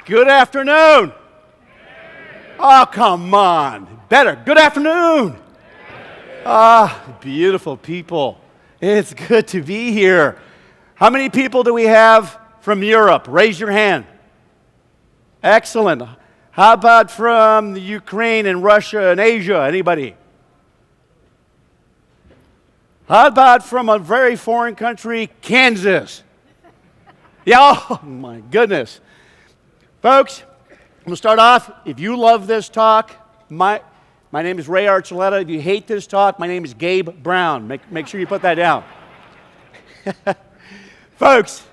Good afternoon. Oh, come on. Better. Good afternoon. Beautiful people. It's good to be here. How many people do we have from Europe? Raise your hand. Excellent. How about from the Ukraine and Russia and Asia? Anybody? How about from a very foreign country, Kansas? Yeah, oh my goodness. Folks, I'm going to start off. If you love this talk, my name is Ray Archuleta. If you hate this talk, my name is Gabe Brown. Make sure you put that down. Folks,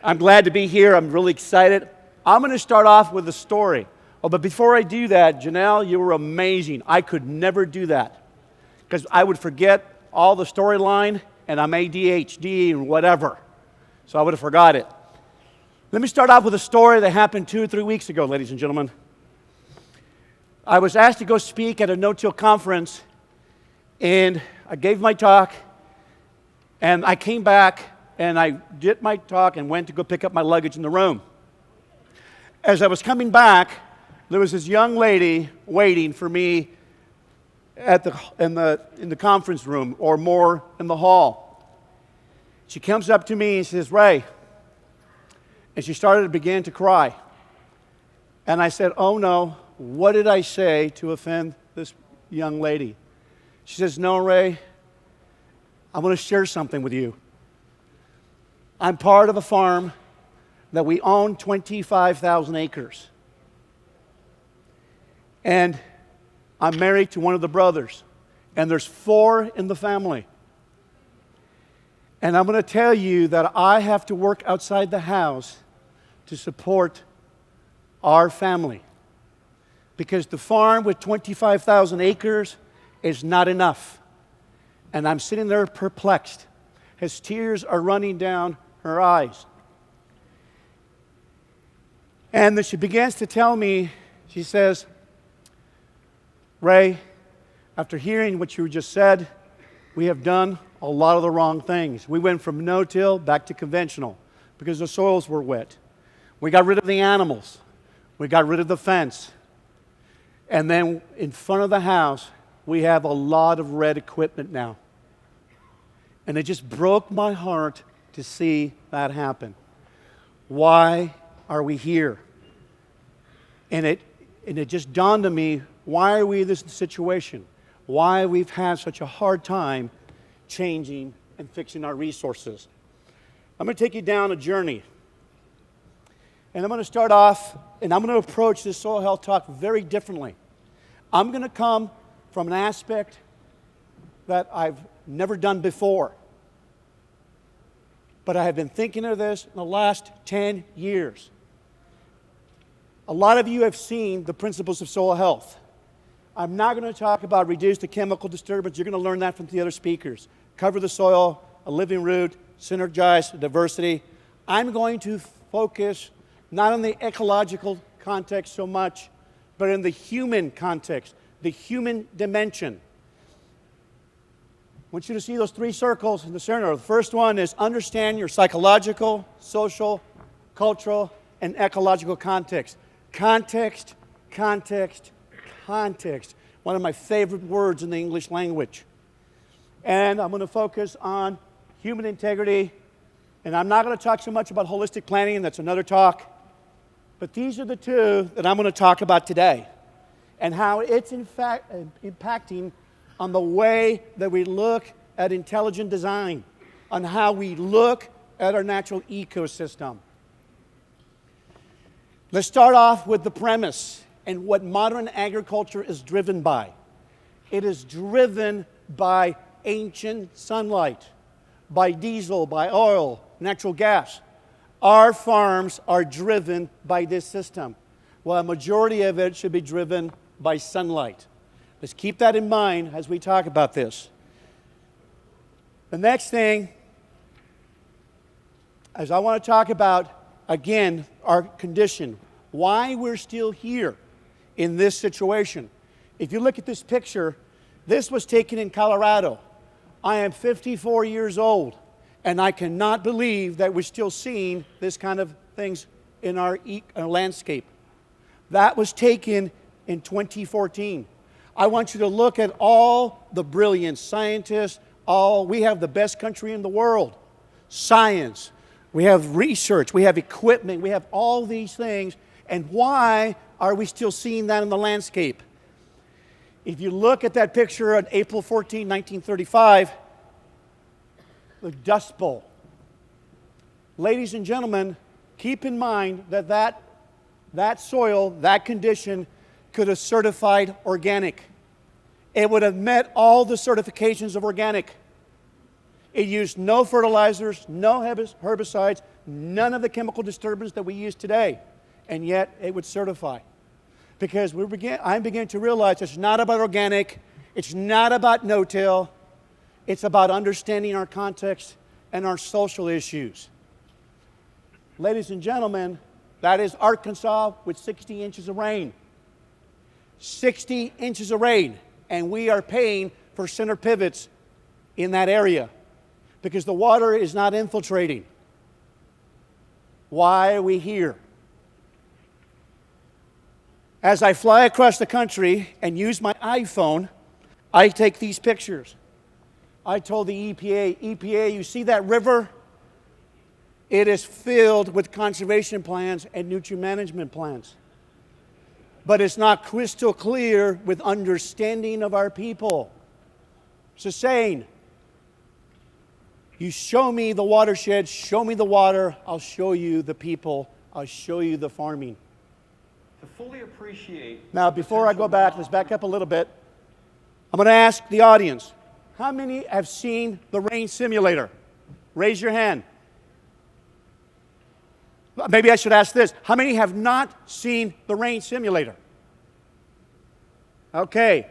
I'm glad to be here. I'm really excited. I'm going to start off with a story. Oh, but before I do that, Janelle, you were amazing. I could never do that because I would forget all the storyline, and I'm ADHD and whatever. So I would have forgot it. Let me start off with a story that happened 2 or 3 weeks ago, ladies and gentlemen. I was asked to go speak at a no-till conference, and I gave my talk, and I came back, and I did my talk and went to go pick up my luggage in the room. As I was coming back, there was this young lady waiting for me in the conference room, or more in the hall. She comes up to me and says, "Ray," and she began to cry. And I said, "Oh no, what did I say to offend this young lady?" She says, "No, Ray, I want to share something with you. I'm part of a farm that we own 25,000 acres. And I'm married to one of the brothers, and there's 4 in the family. And I'm going to tell you that I have to work outside the house to support our family, because the farm with 25,000 acres is not enough." And I'm sitting there perplexed as tears are running down her eyes. And then she begins to tell me, she says, "Ray, after hearing what you just said, we have done a lot of the wrong things. We went from no-till back to conventional because the soils were wet. We got rid of the animals. We got rid of the fence. And then in front of the house, we have a lot of red equipment now." And it just broke my heart to see that happen. Why are we here? And it just dawned on me, why are we in this situation? Why we've had such a hard time changing and fixing our resources. I'm going to take you down a journey. And I'm going to start off, and I'm going to approach this soil health talk very differently. I'm going to come from an aspect that I've never done before. But I have been thinking of this in the last 10 years. A lot of you have seen the principles of soil health. I'm not going to talk about reduce the chemical disturbance. You're going to learn that from the other speakers. Cover the soil, a living root, synergize diversity. I'm going to focus not on the ecological context so much, but in the human context, the human dimension. I want you to see those 3 circles in the center. The first one is understand your psychological, social, cultural, and ecological context. Context, context, context. One of my favorite words in the English language. And I'm going to focus on human integrity. And I'm not going to talk so much about holistic planning, and that's another talk. But these are the 2 that I'm going to talk about today, and how it's in fact impacting on the way that we look at intelligent design, on how we look at our natural ecosystem. Let's start off with the premise and what modern agriculture is driven by. It is driven by ancient sunlight, by diesel, by oil, natural gas. Our farms are driven by this system. Well, a majority of it should be driven by sunlight. Let's keep that in mind as we talk about this. The next thing is I want to talk about, again, our condition. Why we're still here in this situation. If you look at this picture, this was taken in Colorado. I am 54 years old, and I cannot believe that we're still seeing this kind of things in our landscape. That was taken in 2014. I want you to look at all the brilliant scientists. We have the best country in the world. Science, we have research, we have equipment, we have all these things. And why are we still seeing that in the landscape? If you look at that picture on April 14, 1935, the Dust Bowl. Ladies and gentlemen, keep in mind that that soil, that condition, could have certified organic. It would have met all the certifications of organic. It used no fertilizers, no herbicides, none of the chemical disturbance that we use today, and yet it would certify. Because I'm beginning to realize it's not about organic, it's not about no-till, it's about understanding our context and our social issues. Ladies and gentlemen, that is Arkansas with 60 inches of rain. 60 inches of rain, and we are paying for center pivots in that area because the water is not infiltrating. Why are we here? As I fly across the country and use my iPhone, I take these pictures. I told the EPA, you see that river? It is filled with conservation plans and nutrient management plans. But it's not crystal clear with understanding of our people. It's a saying, you show me the watershed, show me the water, I'll show you the people, I'll show you the farming. To fully appreciate... Now, before I go back, let's back up a little bit. I'm going to ask the audience, how many have seen the rain simulator? Raise your hand. Maybe I should ask this. How many have not seen the rain simulator? Okay.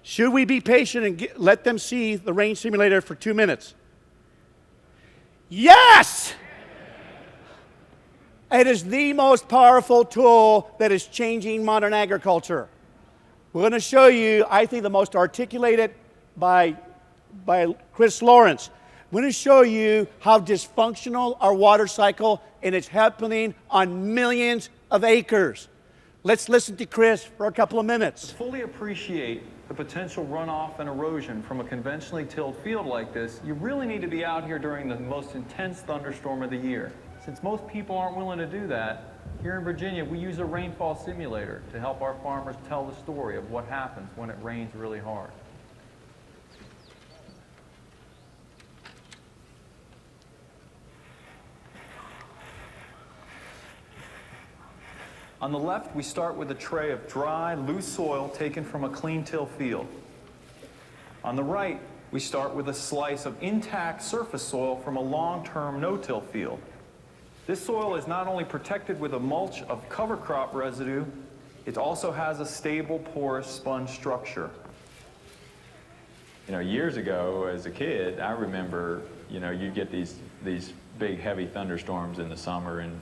Should we be patient and let them see the rain simulator for 2 minutes? Yes! It is the most powerful tool that is changing modern agriculture. We're going to show you, I think, the most articulated by Chris Lawrence. We're going to show you how dysfunctional our water cycle, and it's happening on millions of acres. Let's listen to Chris for a couple of minutes. To fully appreciate the potential runoff and erosion from a conventionally tilled field like this, you really need to be out here during the most intense thunderstorm of the year. Since most people aren't willing to do that, here in Virginia, we use a rainfall simulator to help our farmers tell the story of what happens when it rains really hard. On the left, we start with a tray of dry, loose soil taken from a clean till field. On the right, we start with a slice of intact surface soil from a long-term no-till field. This soil is not only protected with a mulch of cover crop residue, it also has a stable, porous sponge structure. You know, years ago, as a kid, I remember, you know, you get these big, heavy thunderstorms in the summer, and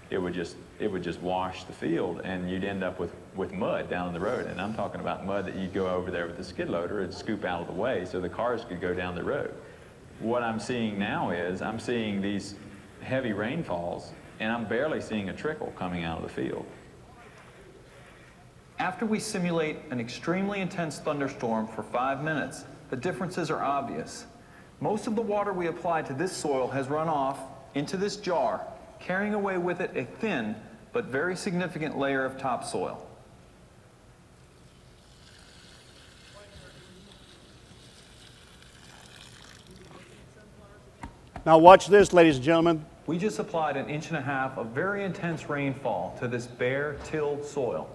it would just wash the field, and you'd end up with mud down the road. And I'm talking about mud that you'd go over there with a skid loader and scoop out of the way so the cars could go down the road. What I'm seeing now is I'm seeing these heavy rainfalls, and I'm barely seeing a trickle coming out of the field. After we simulate an extremely intense thunderstorm for 5 minutes, the differences are obvious. Most of the water we apply to this soil has run off into this jar, carrying away with it a thin but very significant layer of topsoil. Now watch this, ladies and gentlemen. We just applied 1.5 inches of very intense rainfall to this bare, tilled soil.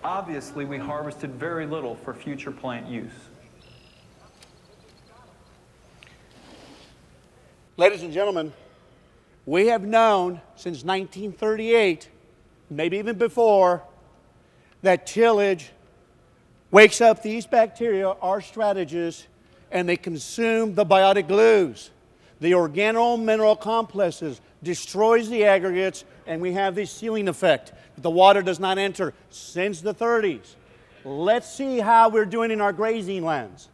Obviously, we harvested very little for future plant use. Ladies and gentlemen, we have known since 1938, maybe even before, that tillage wakes up these bacteria, our strategists, and they consume the biotic glues, the organo-mineral complexes, destroys the aggregates, and we have this sealing effect. The water does not enter since the 30s. Let's see how we're doing in our grazing lands.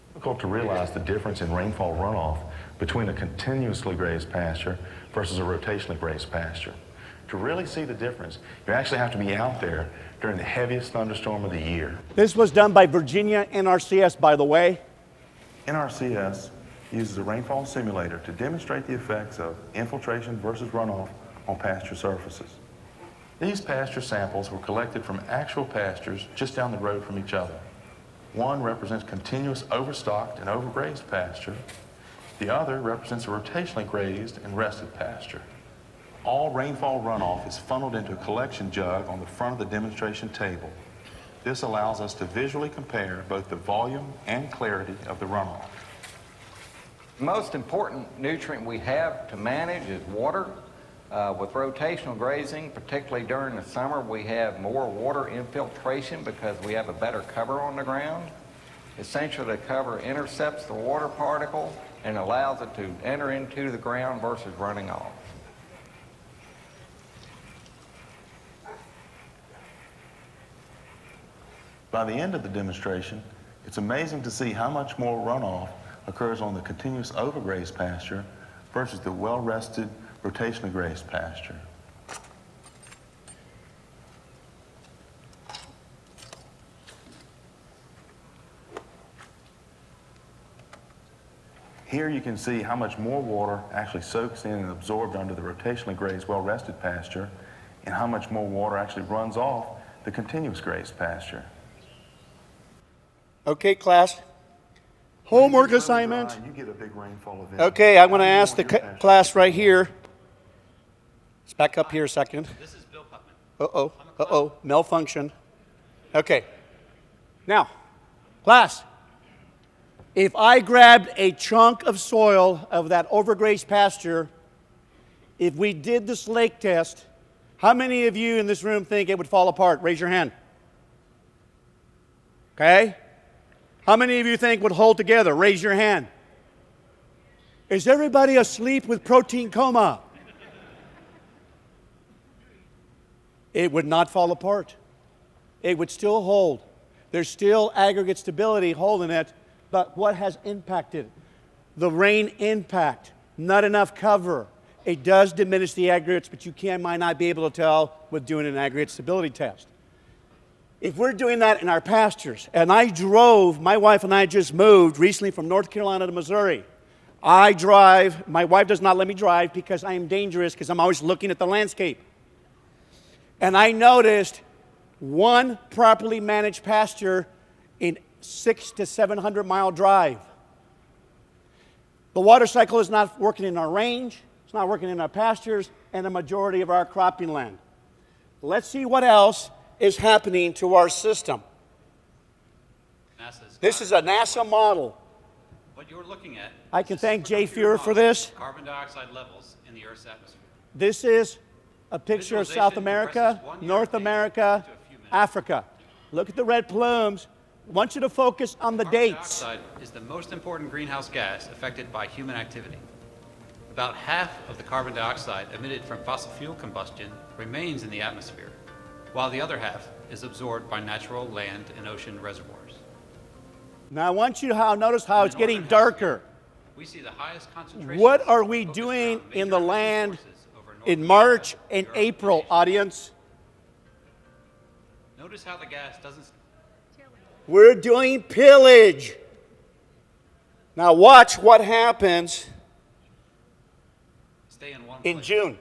It's difficult to realize the difference in rainfall runoff between a continuously grazed pasture versus a rotationally grazed pasture. To really see the difference, you actually have to be out there during the heaviest thunderstorm of the year. This was done by Virginia NRCS, by the way. NRCS uses a rainfall simulator to demonstrate the effects of infiltration versus runoff on pasture surfaces. These pasture samples were collected from actual pastures just down the road from each other. One represents continuous overstocked and overgrazed pasture. The other represents a rotationally grazed and rested pasture. All rainfall runoff is funneled into a collection jug on the front of the demonstration table. This allows us to visually compare both the volume and clarity of the runoff. The most important nutrient we have to manage is water. With rotational grazing, particularly during the summer, we have more water infiltration because we have a better cover on the ground. Essentially, the cover intercepts the water particle and allows it to enter into the ground versus running off. By the end of the demonstration, it's amazing to see how much more runoff occurs on the continuous overgrazed pasture versus the well-rested, rotationally grazed pasture. Here you can see how much more water actually soaks in and absorbed under the rotationally grazed, well-rested pasture, and how much more water actually runs off the continuous grazed pasture. Okay, class. Homework assignment. You get a big rainfall event. Okay, I'm going to ask the class right here. Let's back up here a second. This is Bill Putman. Uh-oh, uh-oh, malfunction. Okay. Now, class, if I grabbed a chunk of soil of that overgrazed pasture, if we did this lake test, how many of you in this room think it would fall apart? Raise your hand. Okay? How many of you think would hold together? Raise your hand. Is everybody asleep with protein coma? It would not fall apart. It would still hold. There's still aggregate stability holding it, but what has impacted? The rain impact, not enough cover. It does diminish the aggregates, but you might not be able to tell with doing an aggregate stability test. If we're doing that in our pastures, and my wife and I just moved recently from North Carolina to Missouri. I drive, my wife does not let me drive because I am dangerous because I'm always looking at the landscape. And I noticed one properly managed pasture in 600 to 700 mile drive. The water cycle is not working in our range, it's not working in our pastures, and a majority of our cropping land. Let's see what else is happening to our system. This is a NASA model. What you're looking at. I can thank Jay Fuhrer for this. Carbon dioxide levels in the Earth's atmosphere. This is a picture of South America, North America, Africa. Look at the red plumes. I want you to focus on the dates. Carbon dioxide is the most important greenhouse gas affected by human activity. About half of the carbon dioxide emitted from fossil fuel combustion remains in the atmosphere, while the other half is absorbed by natural land and ocean reservoirs. Now I want you to notice how it's getting darker. We see the highest concentration. What are we doing in the land in March and April, audience? Notice how the gas doesn't. We're doing pillage. Now watch what happens Stay in one in place. June.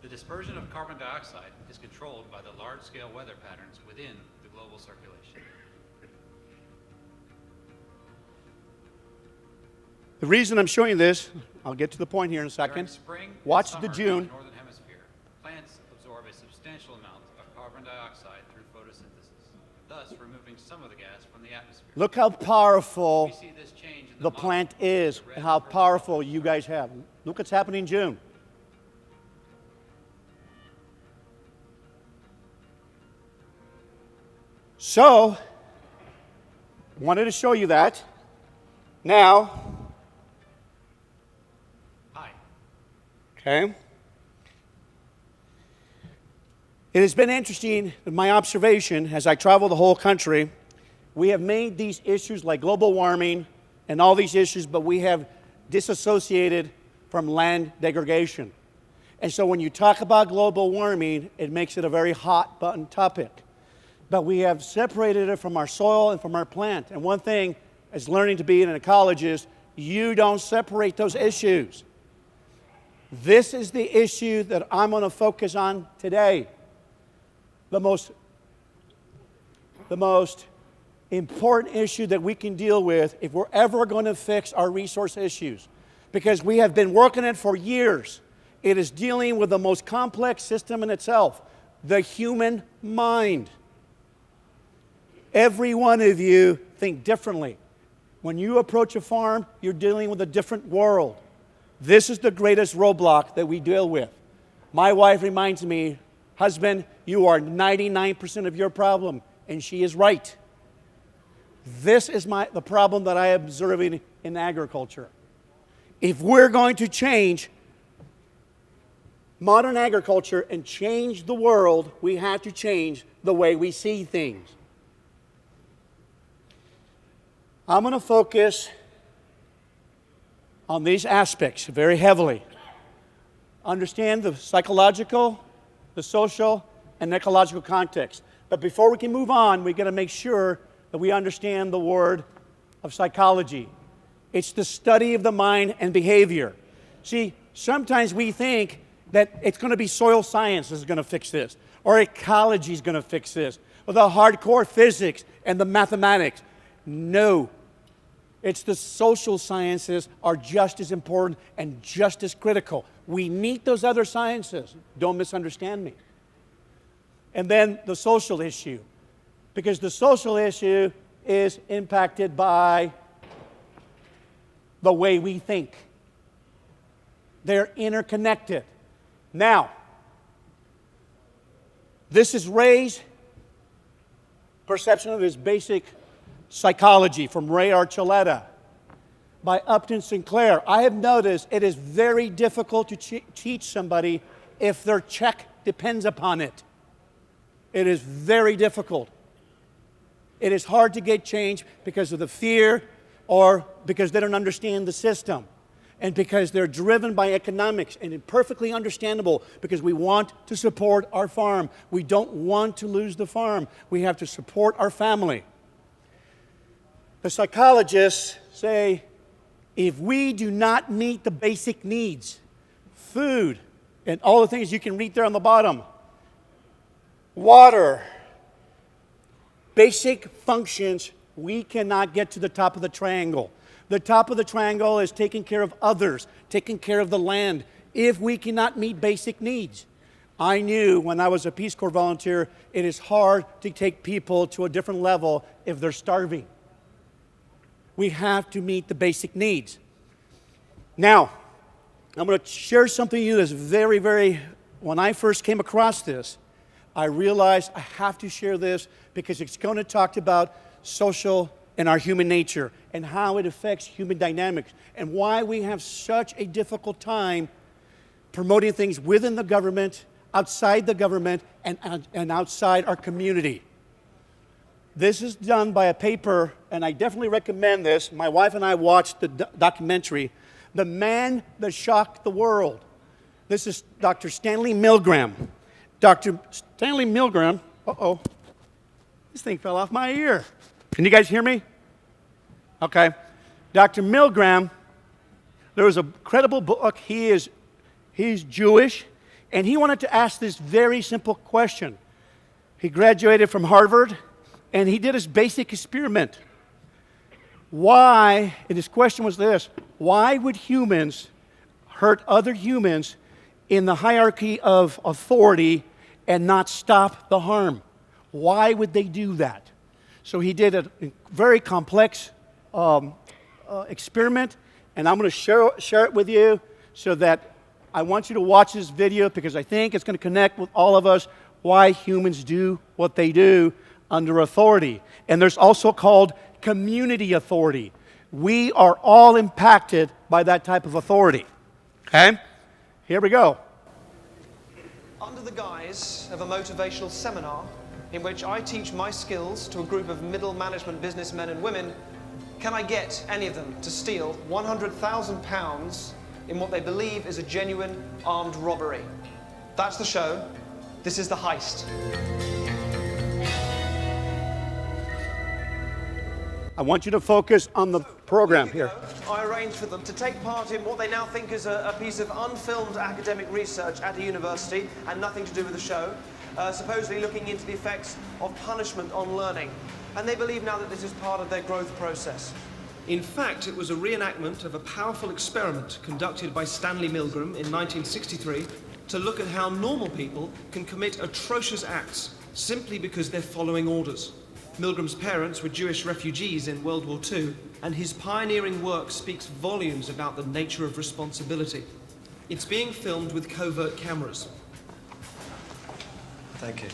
The dispersion of carbon dioxide is controlled by the large-scale weather patterns within the global circulation. The reason I'm showing this, I'll get to the point here in a second. During spring and Watch summer the in June. the northern hemisphere, plants absorb a substantial amount of carbon dioxide through photosynthesis, thus removing some of the gas from the atmosphere. Look how powerful We see this change in the model plant with is the red and how and purple powerful bars. you guys have. Look what's happening in June. So, wanted to show you that. Now, Hi. okay. It has been interesting in my observation as I travel the whole country. We have made these issues like global warming and all these issues, but we have disassociated from land degradation. And so when you talk about global warming, it makes it a very hot button topic. But we have separated it from our soil and from our plant. And one thing as learning to be an ecologist, you don't separate those issues. This is the issue that I'm going to focus on today. The most important issue that we can deal with if we're ever going to fix our resource issues. Because we have been working it for years. It is dealing with the most complex system in itself, the human mind. Every one of you think differently. When you approach a farm, you're dealing with a different world. This is the greatest roadblock that we deal with. My wife reminds me, husband, you are 99% of your problem, and she is right. This is the problem that I am observing in agriculture. If we're going to change modern agriculture and change the world, we have to change the way we see things. I'm going to focus on these aspects very heavily. Understand the psychological, the social, and ecological context. But before we can move on, we've got to make sure that we understand the word of psychology. It's the study of the mind and behavior. See, sometimes we think that it's going to be soil science is going to fix this, or ecology is going to fix this, or the hardcore physics and the mathematics. No. It's the social sciences are just as important and just as critical. We need those other sciences. Don't misunderstand me. And then the social issue. Because the social issue is impacted by the way we think. They're interconnected. Now, this is Ray's perception of his basic psychology from Ray Archuleta by Upton Sinclair. I have noticed it is very difficult to teach somebody if their check depends upon it. It is very difficult. It is hard to get change because of the fear or because they don't understand the system and because they're driven by economics, and it's perfectly understandable because we want to support our farm. We don't want to lose the farm. We have to support our family. The psychologists say if we do not meet the basic needs, food, and all the things you can read there on the bottom, water, basic functions, we cannot get to the top of the triangle. The top of the triangle is taking care of others, taking care of the land, if we cannot meet basic needs. I knew when I was a Peace Corps volunteer, it is hard to take people to a different level if they're starving. We have to meet the basic needs. Now, I'm going to share something with you that's very, when I first came across this, I realized I have to share this because it's going to talk about social and our human nature and how it affects human dynamics and why we have such a difficult time promoting things within the government, outside the government, and outside our community. This is done by a paper, and I definitely recommend this. My wife and I watched the documentary, The Man That Shocked the World. This is Dr. Stanley Milgram. Dr. Stanley Milgram, this thing fell off my ear. Can you guys hear me? Okay. Dr. Milgram, there was a credible book. He's Jewish, and he wanted to ask this very simple question. He graduated from Harvard, and he did his basic experiment. Why, and his question was this, why would humans hurt other humans in the hierarchy of authority and not stop the harm? Why would they do that? So he did a very complex experiment, and I'm going to share it with you so that I want you to watch this video because I think it's going to connect with all of us why humans do what they do under authority. And there's also called community authority. We are all impacted by that type of authority. Okay? Here we go. Under the guise of a motivational seminar in which I teach my skills to a group of middle management businessmen and women, can I get any of them to steal £100,000 in what they believe is a genuine armed robbery? That's the show. This is the heist. I want you to focus on the program here. I arranged for them to take part in what they now think is a piece of unfilmed academic research at a university and nothing to do with the show, supposedly looking into the effects of punishment on learning. And they believe now that this is part of their growth process. In fact, it was a reenactment of a powerful experiment conducted by Stanley Milgram in 1963 to look at how normal people can commit atrocious acts simply because they're following orders. Milgram's parents were Jewish refugees in World War II, and his pioneering work speaks volumes about the nature of responsibility. It's being filmed with covert cameras. Thank you.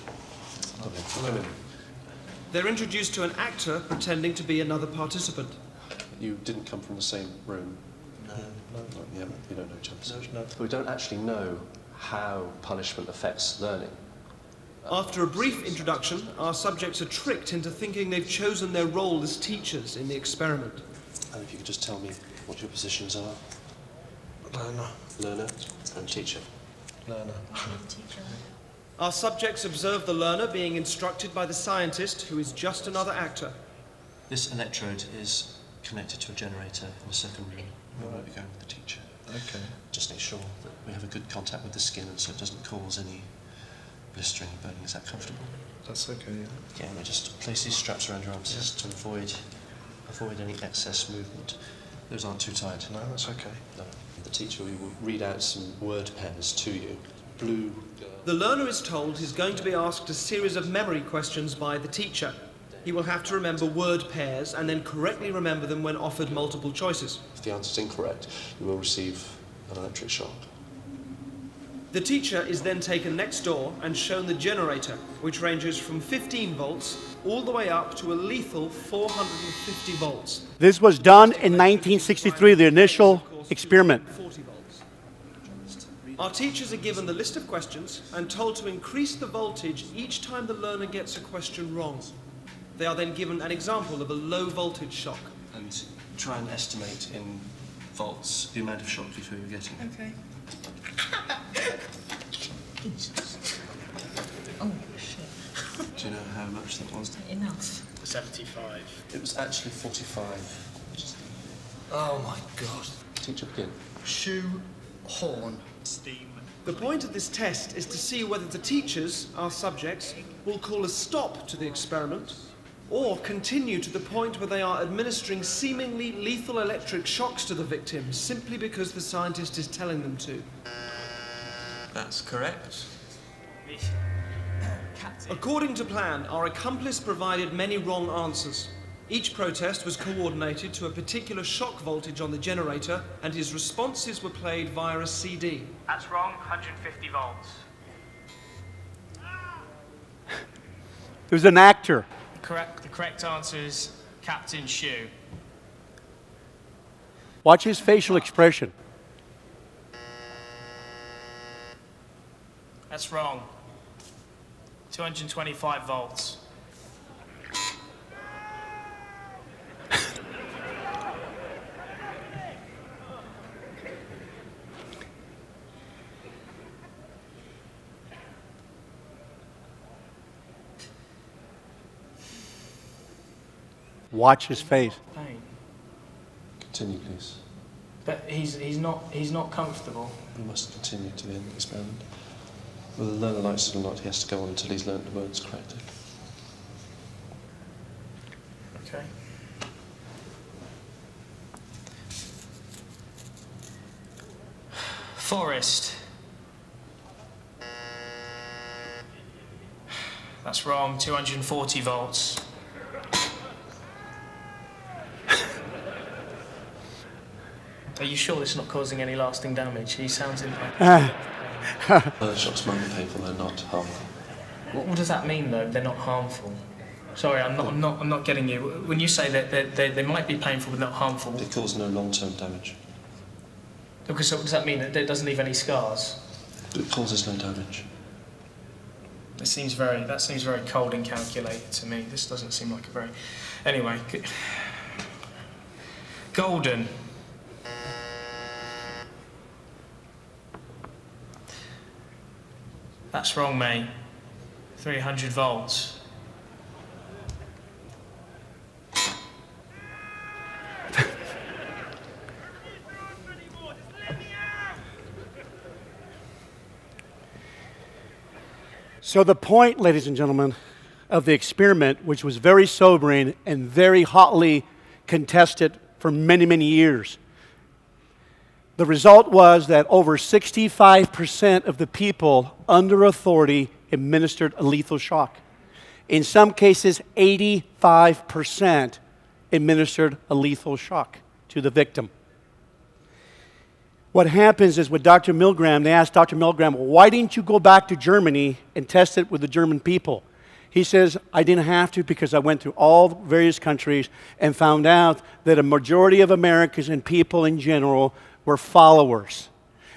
They're introduced to an actor pretending to be another participant. You didn't come from the same room? No. Yeah, you don't know each other. No. We don't actually know how punishment affects learning. After a brief introduction, our subjects are tricked into thinking they've chosen their role as teachers in the experiment. And if you could just tell me what your positions are? Learner and teacher. Our subjects observe the learner being instructed by the scientist, who is just another actor. This electrode is connected to a generator in the second room. We might be going with the teacher. Okay. Just make sure that we have a good contact with the skin and so it doesn't cause any blistering and burning. Is that comfortable? That's okay, yeah. Yeah, we just place these straps around your arms just to avoid any excess movement. Those aren't too tight. No, that's okay. No. The teacher will read out some word pairs to you. Blue. The learner is told he's going to be asked a series of memory questions by the teacher. He will have to remember word pairs and then correctly remember them when offered multiple choices. If the answer is incorrect, you will receive an electric shock. The teacher is then taken next door and shown the generator, which ranges from 15 volts all the way up to a lethal 450 volts. This was done in 1963, the initial experiment. 40 volts. Our teachers are given the list of questions and told to increase the voltage each time the learner gets a question wrong. They are then given an example of a low voltage shock. And try and estimate in volts the amount of shock you feel you're getting. Okay. Jesus. Oh, shit. Do you know how much that was? Enough. 75. It was actually 45. Oh my god. Teacher, begin. Shoe, horn, steam. The point of this test is to see whether the teachers, our subjects, will call a stop to the experiment or continue to the point where they are administering seemingly lethal electric shocks to the victims simply because the scientist is telling them to. That's correct. According to plan, our accomplice provided many wrong answers. Each protest was coordinated to a particular shock voltage on the generator, and his responses were played via a CD. That's wrong, 150 volts. It was an actor. The correct answer is Captain Shoe. Watch his facial expression. That's wrong. 225 volts. Watch his face. Pain. Continue, please. But he's not comfortable. You must continue to the end of the experiment. Whether the learner likes it or not, he has to go on until he's learned the words correctly. Okay. Forest. That's wrong, 240 volts. Are you sure it's not causing any lasting damage? He sounds impacted. Shocks might be painful, they're not harmful. What does that mean, though? They're not harmful. Sorry, I'm not getting you. When you say that they might be painful but not harmful, They cause no long-term damage. because what does that mean? That it doesn't leave any scars? It causes no damage. That seems very cold and calculated to me. This doesn't seem like a very. Anyway, Golden. That's wrong, mate. 300 volts. So the point, ladies and gentlemen, of the experiment, which was very sobering and very hotly contested for many, many years, the result was that over 65% of the people under authority administered a lethal shock. In some cases, 85% administered a lethal shock to the victim. What happens is with Dr. Milgram, they asked Dr. Milgram, why didn't you go back to Germany and test it with the German people? He says, I didn't have to because I went through all various countries and found out that a majority of Americans and people in general were followers.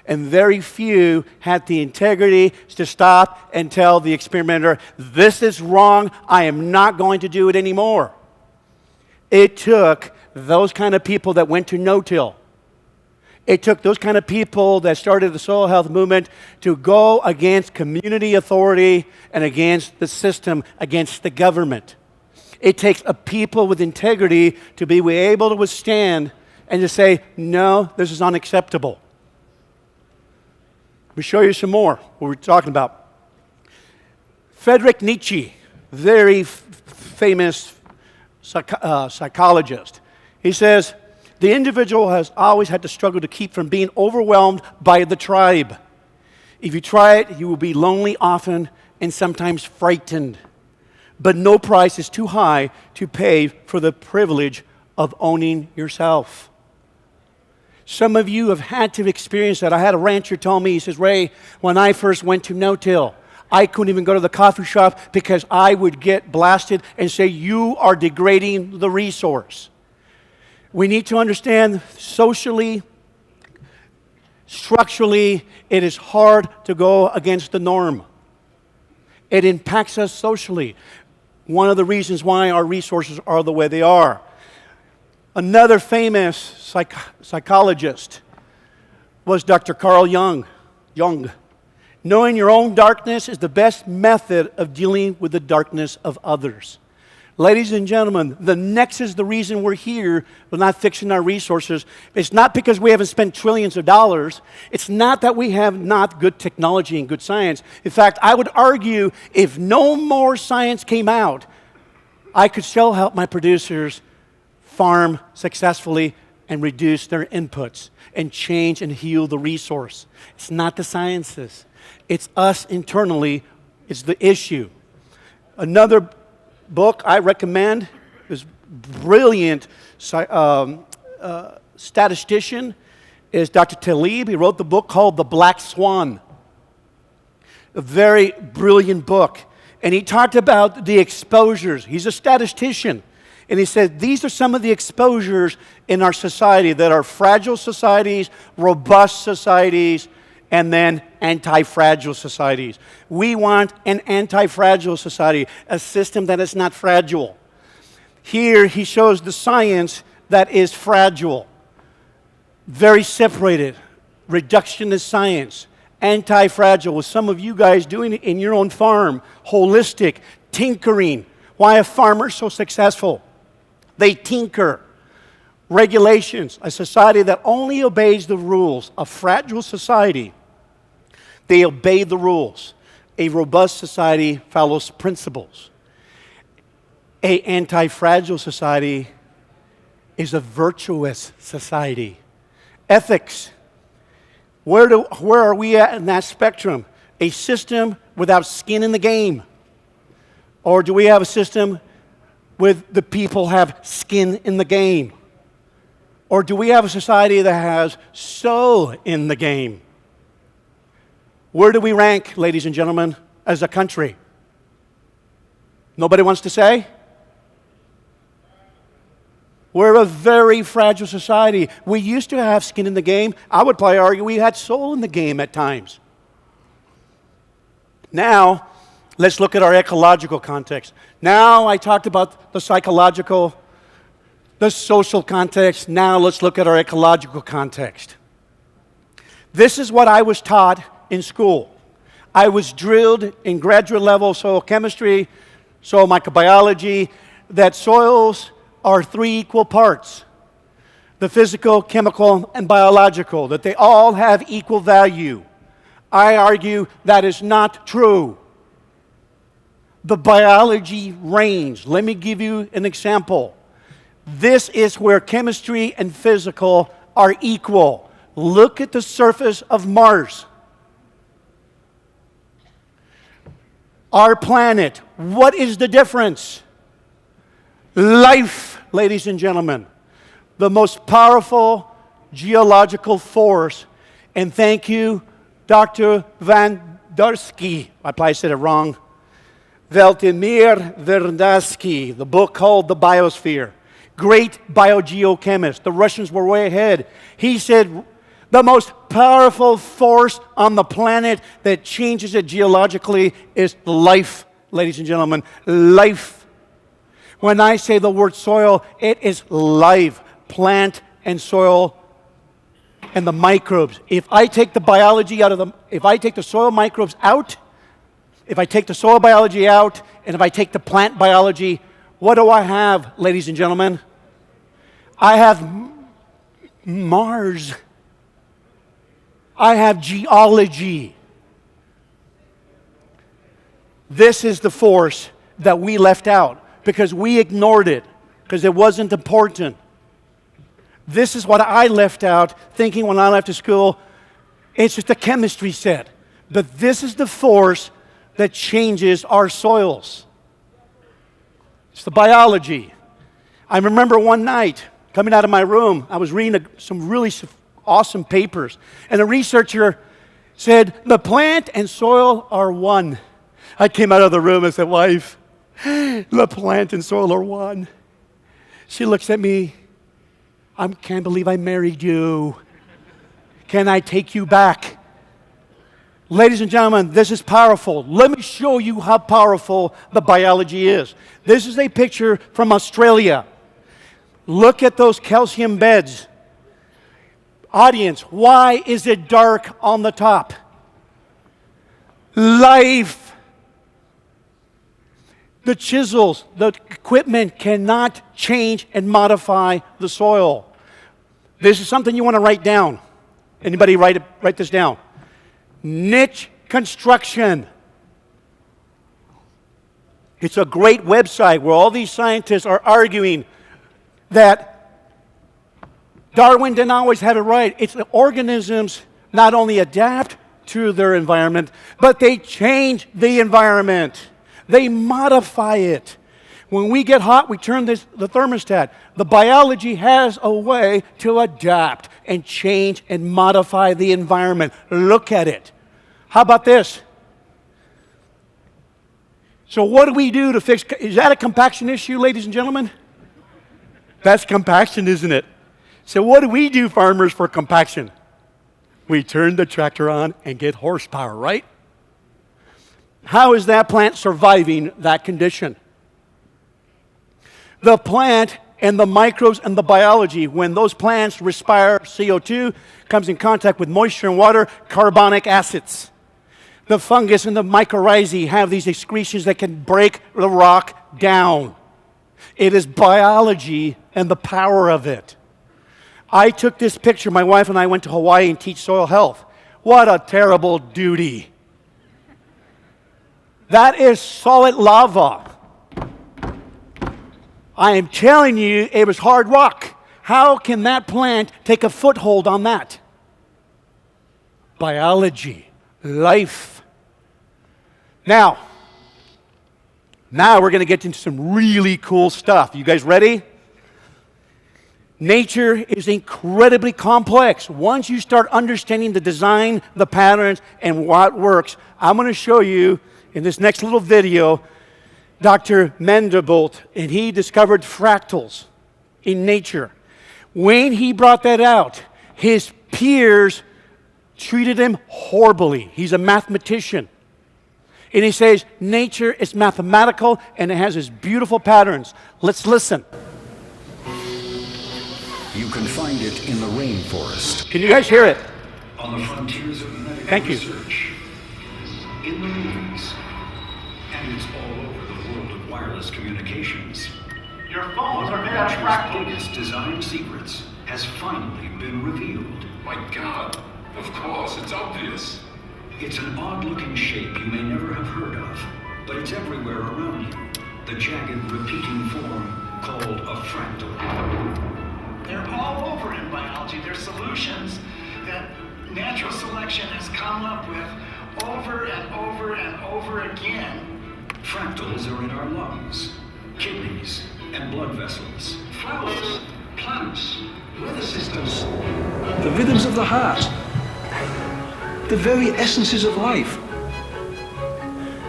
And very few had the integrity to stop and tell the experimenter, this is wrong, I am not going to do it anymore. It took those kind of people that went to no-till. It took those kind of people that started the soil health movement to go against community authority and against the system, against the government. It takes a people with integrity to be able to withstand and to say, no, this is unacceptable. Let me show you some more what we're talking about. Frederick Nietzsche, very famous psychologist. He says, the individual has always had to struggle to keep from being overwhelmed by the tribe. If you try it, you will be lonely often and sometimes frightened. But no price is too high to pay for the privilege of owning yourself. Some of you have had to experience that. I had a rancher tell me, he says, Ray, when I first went to no-till, I couldn't even go to the coffee shop because I would get blasted and say, you are degrading the resource. We need to understand socially, structurally, it is hard to go against the norm. It impacts us socially. One of the reasons why our resources are the way they are. Another famous psychologist was Dr. Carl Jung. Knowing your own darkness is the best method of dealing with the darkness of others. Ladies and gentlemen, the next is the reason we're here. We're not fixing our resources. It's not because we haven't spent trillions of dollars. It's not that we have not good technology and good science. In fact, I would argue if no more science came out, I could still help my producers farm successfully and reduce their inputs and change and heal the resource. It's not the sciences. It's us internally. It's the issue. Another book I recommend is brilliant statistician is Dr. Taleb. He wrote the book called The Black Swan. A very brilliant book. And he talked about the exposures. He's a statistician. And he said, these are some of the exposures in our society that are fragile societies, robust societies, and then anti-fragile societies. We want an anti-fragile society, a system that is not fragile. Here he shows the science that is fragile. Very separated. Reductionist science. Anti-fragile, with some of you guys doing it in your own farm. Holistic, tinkering. Why are farmers so successful? They tinker. Regulations, a society that only obeys the rules. A fragile society, they obey the rules. A robust society follows principles. An anti-fragile society is a virtuous society. Ethics. Where are we at in that spectrum? A system without skin in the game? Or do we have a system with the people have skin in the game? Or do we have a society that has soul in the game? Where do we rank, ladies and gentlemen, as a country? Nobody wants to say? We're a very fragile society. We used to have skin in the game. I would probably argue we had soul in the game at times. Now, let's look at our ecological context. Now, I talked about the psychological the social context. Now let's look at our ecological context. This is what I was taught in school. I was drilled in graduate level soil chemistry, soil microbiology, that soils are 3 equal parts: the physical, chemical, and biological, that they all have equal value. I argue that is not true. The biology range. Let me give you an example. This is where chemistry and physical are equal. Look at the surface of Mars. Our planet. What is the difference? Life, ladies and gentlemen. The most powerful geological force. And thank you, Dr. Van Darsky. I probably said it wrong. Veltimir Vernadsky, the book called The Biosphere. Great biogeochemist. The Russians were way ahead. He said the most powerful force on the planet that changes it geologically is life, ladies and gentlemen. Life. When I say the word soil, it is life, plant and soil and the microbes. If I take the biology out of them, if I take the soil microbes out, if I take the soil biology out, and if I take the plant biology, what do I have, ladies and gentlemen? I have Mars. I have geology. This is the force that we left out because we ignored it, because it wasn't important. This is what I left out, thinking when I left to school, it's just a chemistry set. But this is the force that changes our soils. It's the biology. I remember one night, coming out of my room, I was reading some really awesome papers, and a researcher said, the plant and soil are one. I came out of the room and said, wife, the plant and soil are one. She looks at me, I can't believe I married you. Can I take you back? Ladies and gentlemen, this is powerful. Let me show you how powerful the biology is. This is a picture from Australia. Look at those calcium beds. Audience, why is it dark on the top? Life. The chisels, the equipment cannot change and modify the soil. This is something you want to write down. Anybody write this down? Niche construction. It's a great website where all these scientists are arguing that Darwin didn't always have it right. It's the organisms not only adapt to their environment, but they change the environment. They modify it. When we get hot, we turn the thermostat. The biology has a way to adapt and change and modify the environment. Look at it. How about this? So what do we do to fix, is that a compaction issue, ladies and gentlemen? That's compaction, isn't it? So what do we do, farmers, for compaction? We turn the tractor on and get horsepower, right? How is that plant surviving that condition? The plant and the microbes and the biology, when those plants respire CO2, comes in contact with moisture and water, carbonic acids. The fungus and the mycorrhizae have these excretions that can break the rock down. It is biology and the power of it. I took this picture. My wife and I went to Hawaii and teach soil health. What a terrible duty. That is solid lava. I am telling you, it was hard rock. How can that plant take a foothold on that? Biology, life. Now we're going to get into some really cool stuff. You guys ready? Nature is incredibly complex. Once you start understanding the design, the patterns, and what works, I'm going to show you in this next little video, Dr. Mandelbrot, and he discovered fractals in nature. When he brought that out, his peers treated him horribly. He's a mathematician. And he says, nature is mathematical and it has its beautiful patterns. Let's listen. find it in the rainforest. Can you guys hear it? On the frontiers of medical Thank you. research. In the movies. And it's all over the world of wireless communications. Your phones are made out of fractals. Biggest design secrets has finally been revealed. My God, of course, it's obvious. It's an odd-looking shape you may never have heard of, but it's everywhere around you. The jagged, repeating form called a fractal. They're all over in biology. They're solutions that natural selection has come up with over and over and over again. Fractals are in our lungs, kidneys, and blood vessels. Flowers, plants, Weather systems. The rhythms of the heart. The very essences of life.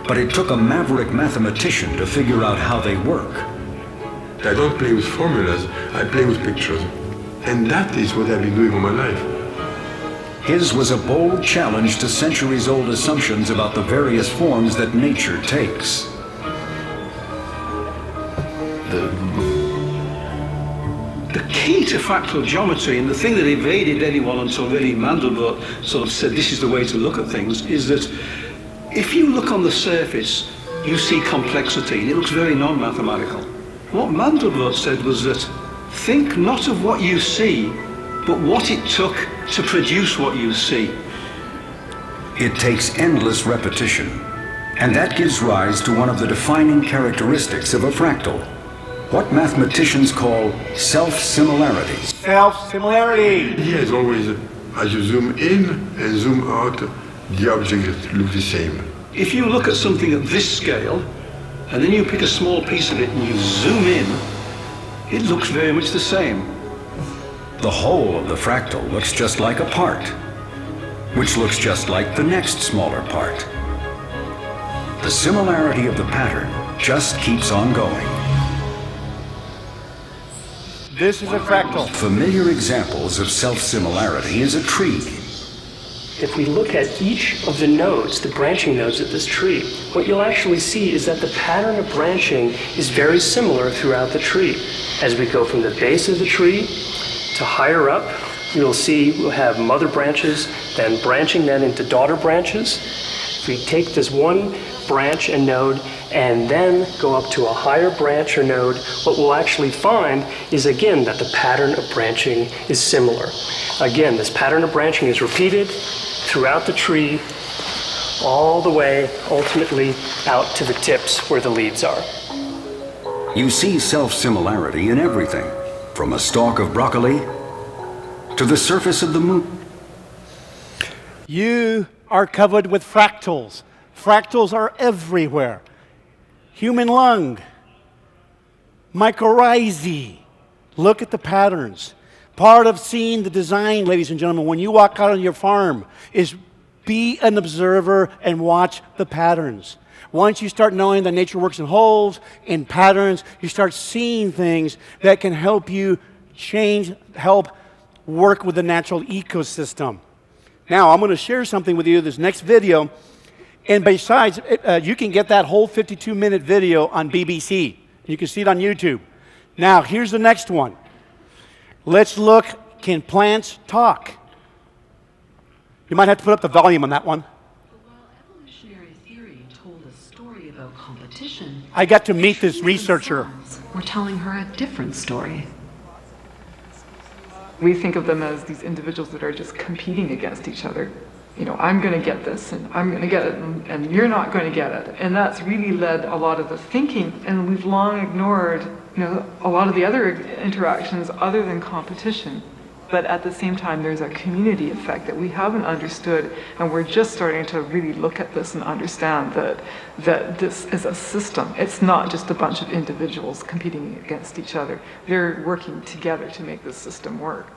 But it took a maverick mathematician to figure out how they work. I don't play with formulas, I play with pictures. And that is what I've been doing all my life. His was a bold challenge to centuries-old assumptions about the various forms that nature takes. The key to fractal geometry, and the thing that evaded anyone until really Mandelbrot sort of said this is the way to look at things, is that if you look on the surface, you see complexity, and it looks very non-mathematical. What Mandelbrot said was that think not of what you see, but what it took to produce what you see. It takes endless repetition, and that gives rise to one of the defining characteristics of a fractal, what mathematicians call self-similarities. Self-similarity. Yes, always, as you zoom in and zoom out, the objects look the same. If you look at something at this scale, and then you pick a small piece of it and you zoom in, it looks very much the same. The whole of the fractal looks just like a part, which looks just like the next smaller part. The similarity of the pattern just keeps on going. This is a fractal. Familiar examples of self-similarity is a tree. If we look at each of the nodes, the branching nodes of this tree, what you'll actually see is that the pattern of branching is very similar throughout the tree. As we go from the base of the tree to higher up, you'll see we'll have mother branches, then branching then into daughter branches. If we take this one branch and node and then go up to a higher branch or node, what we'll actually find is again that the pattern of branching is similar. Again, this pattern of branching is repeated throughout the tree, all the way ultimately out to the tips where the leaves are. You see self-similarity in everything, from a stalk of broccoli to the surface of the moon. You are covered with fractals. Fractals are everywhere. Human lung, mycorrhizae. Look at the patterns. Part of seeing the design, ladies and gentlemen, when you walk out on your farm, is be an observer and watch the patterns. Once you start knowing that nature works in wholes, in patterns, you start seeing things that can help you change, help work with the natural ecosystem. Now, I'm going to share something with you, this next video. And besides, you can get that whole 52-minute video on BBC. You can see it on YouTube. Now, here's the next one. Let's look, can plants talk? You might have to put up the volume on that one. While evolutionary theory told a story about competition, I got to meet this researcher. we're telling her a different story. We think of them as these individuals that are just competing against each other. You know, I'm going to get this, and I'm going to get it, and you're not going to get it. And that's really led a lot of the thinking, and we've long ignored, you know, a lot of the other interactions other than competition. But at the same time, there's a community effect that we haven't understood, and we're just starting to really look at this and understand that this is a system. It's not just a bunch of individuals competing against each other. They're working together to make this system work.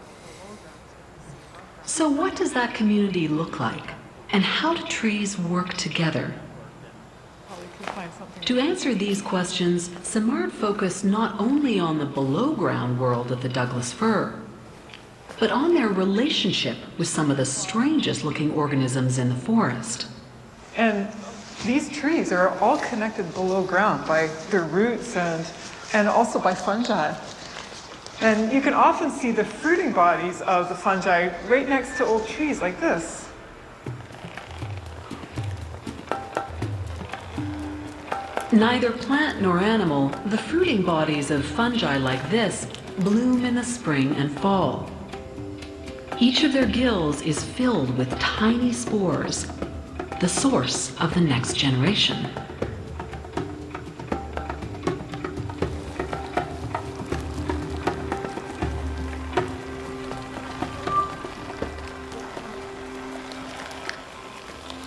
So what does that community look like? And how do trees work together? To answer these questions, Simard focused not only on the below-ground world of the Douglas fir, but on their relationship with some of the strangest-looking organisms in the forest. And these trees are all connected below ground by their roots and also by fungi. And you can often see the fruiting bodies of the fungi right next to old trees like this. Neither plant nor animal, the fruiting bodies of fungi like this bloom in the spring and fall. Each of their gills is filled with tiny spores, the source of the next generation.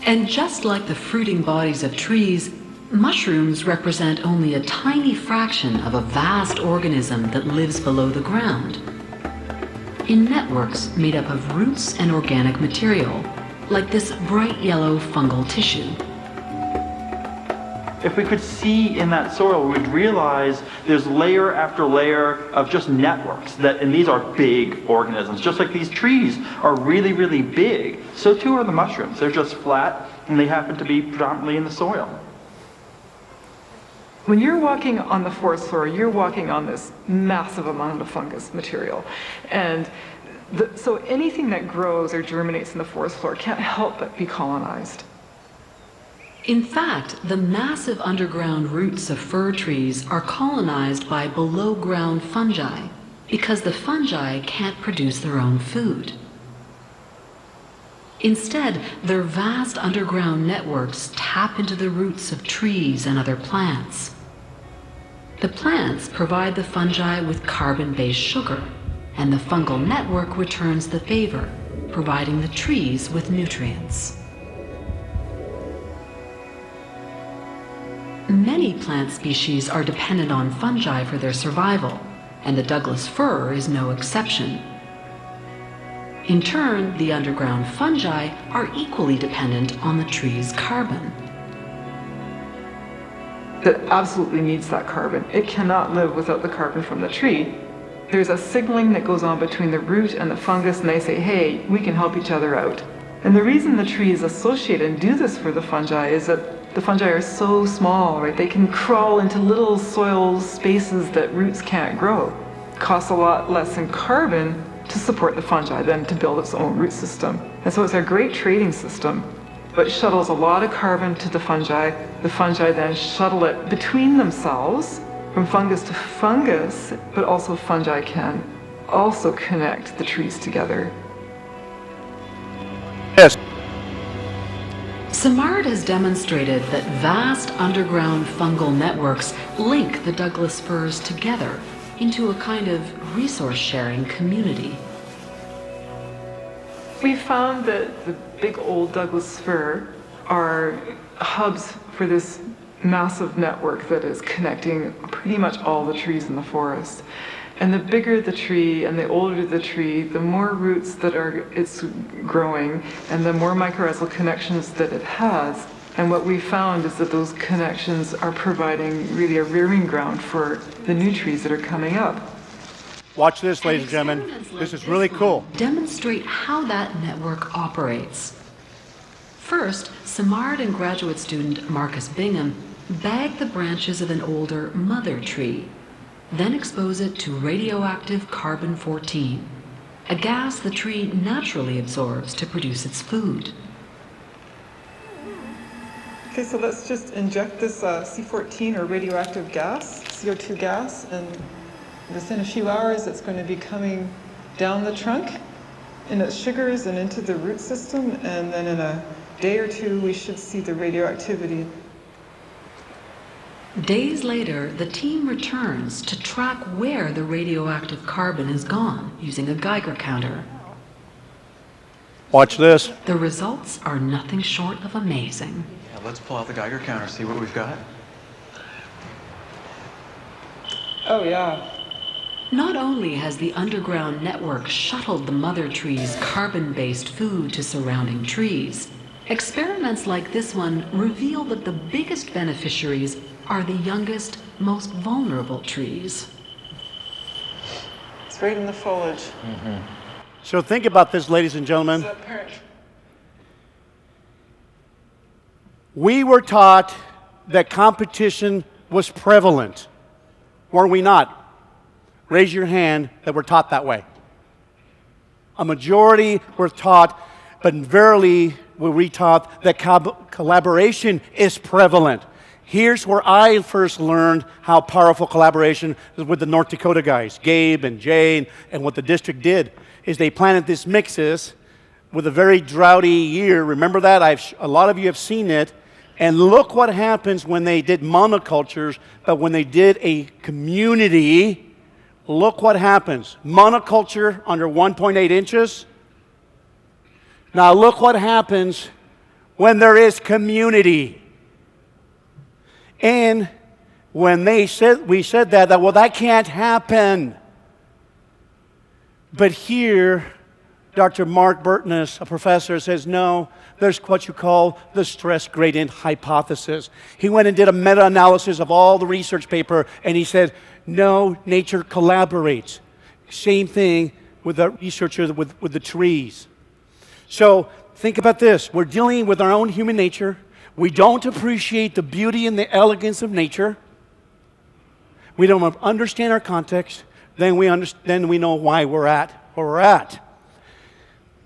And just like the fruiting bodies of trees, mushrooms represent only a tiny fraction of a vast organism that lives below the ground, in networks made up of roots and organic material, like this bright yellow fungal tissue. If we could see in that soil, we'd realize there's layer after layer of just networks, and these are big organisms. Just like these trees are really, really big, so too are the mushrooms. They're just flat, and they happen to be predominantly in the soil. When you're walking on the forest floor, you're walking on this massive amount of fungus material. And so anything that grows or germinates in the forest floor can't help but be colonized. In fact, the massive underground roots of fir trees are colonized by below-ground fungi because the fungi can't produce their own food. Instead, their vast underground networks tap into the roots of trees and other plants. The plants provide the fungi with carbon-based sugar, and the fungal network returns the favor, providing the trees with nutrients. Many plant species are dependent on fungi for their survival, and the Douglas fir is no exception. In turn, the underground fungi are equally dependent on the tree's carbon. That absolutely needs that carbon. It cannot live without the carbon from the tree. There's a signaling that goes on between the root and the fungus, and they say, hey, we can help each other out. And the reason the trees associate and do this for the fungi is that the fungi are so small, right? They can crawl into little soil spaces that roots can't grow. It costs a lot less in carbon to support the fungi than to build its own root system. And so it's a great trading system. But shuttles a lot of carbon to the fungi. The fungi then shuttle it between themselves from fungus to fungus, but also fungi can also connect the trees together. Yes. Simard has demonstrated that vast underground fungal networks link the Douglas firs together into a kind of resource-sharing community. We found that the big old Douglas fir are hubs for this massive network that is connecting pretty much all the trees in the forest. And the bigger the tree and the older the tree, the more roots that it's growing and the more mycorrhizal connections that it has. And what we found is that those connections are providing really a rearing ground for the new trees that are coming up. Watch this, ladies and gentlemen. This is really cool. Demonstrate how that network operates. First, Simard and graduate student Marcus Bingham bag the branches of an older mother tree, then expose it to radioactive carbon-14, a gas the tree naturally absorbs to produce its food. Okay, so let's just inject this C14 or radioactive gas, CO2 gas, and within a few hours it's going to be coming down the trunk in its sugars and into the root system, and then in a day or two we should see the radioactivity. Days later, the team returns to track where the radioactive carbon has gone using a Geiger counter. Watch this. The results are nothing short of amazing. Yeah, let's pull out the Geiger counter, see what we've got. Oh yeah. Not only has the underground network shuttled the mother tree's carbon-based food to surrounding trees, experiments like this one reveal that the biggest beneficiaries are the youngest, most vulnerable trees. It's right in the foliage. Mm-hmm. So think about this, ladies and gentlemen. We were taught that competition was prevalent, were we not? Raise your hand that were taught that way. A majority were taught, but verily were we taught that collaboration is prevalent. Here's where I first learned how powerful collaboration is with the North Dakota guys, Gabe and Jay, and what the district did is they planted these mixes with a very droughty year. Remember that? A lot of you have seen it. And look what happens when they did monocultures, but when they did a community, look what happens. Monoculture under 1.8 inches. Now look what happens when there is community. And when we said that, well, that can't happen. But here, Dr. Mark Burtness, a professor, says, no, there's what you call the stress gradient hypothesis. He went and did a meta-analysis of all the research paper, and he said, no, nature collaborates. Same thing with the researcher with the trees. So think about this. We're dealing with our own human nature. We don't appreciate the beauty and the elegance of nature. We don't understand our context. Then we know why we're at where we're at.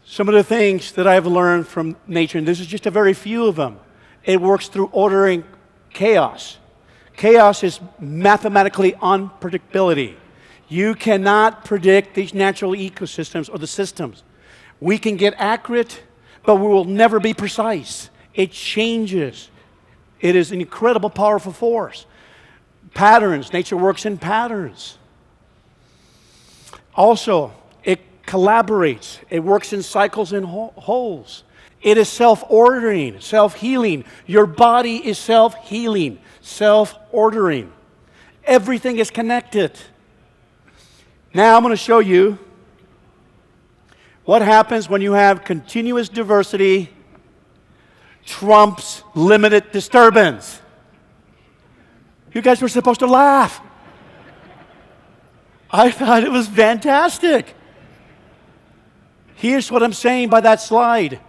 Some of the things that I've learned from nature, and this is just a very few of them, it works through ordering chaos. Chaos is mathematically unpredictability. You cannot predict these natural ecosystems or the systems. We can get accurate, but we will never be precise. It changes. It is an incredible, powerful force. Patterns. Nature works in patterns. Also, it collaborates. It works in cycles and wholes. It is self-ordering, self-healing. Your body is self-healing, self-ordering. Everything is connected. Now I'm going to show you what happens when you have continuous diversity trumps limited disturbance. You guys were supposed to laugh. I thought it was fantastic. Here's what I'm saying by that slide.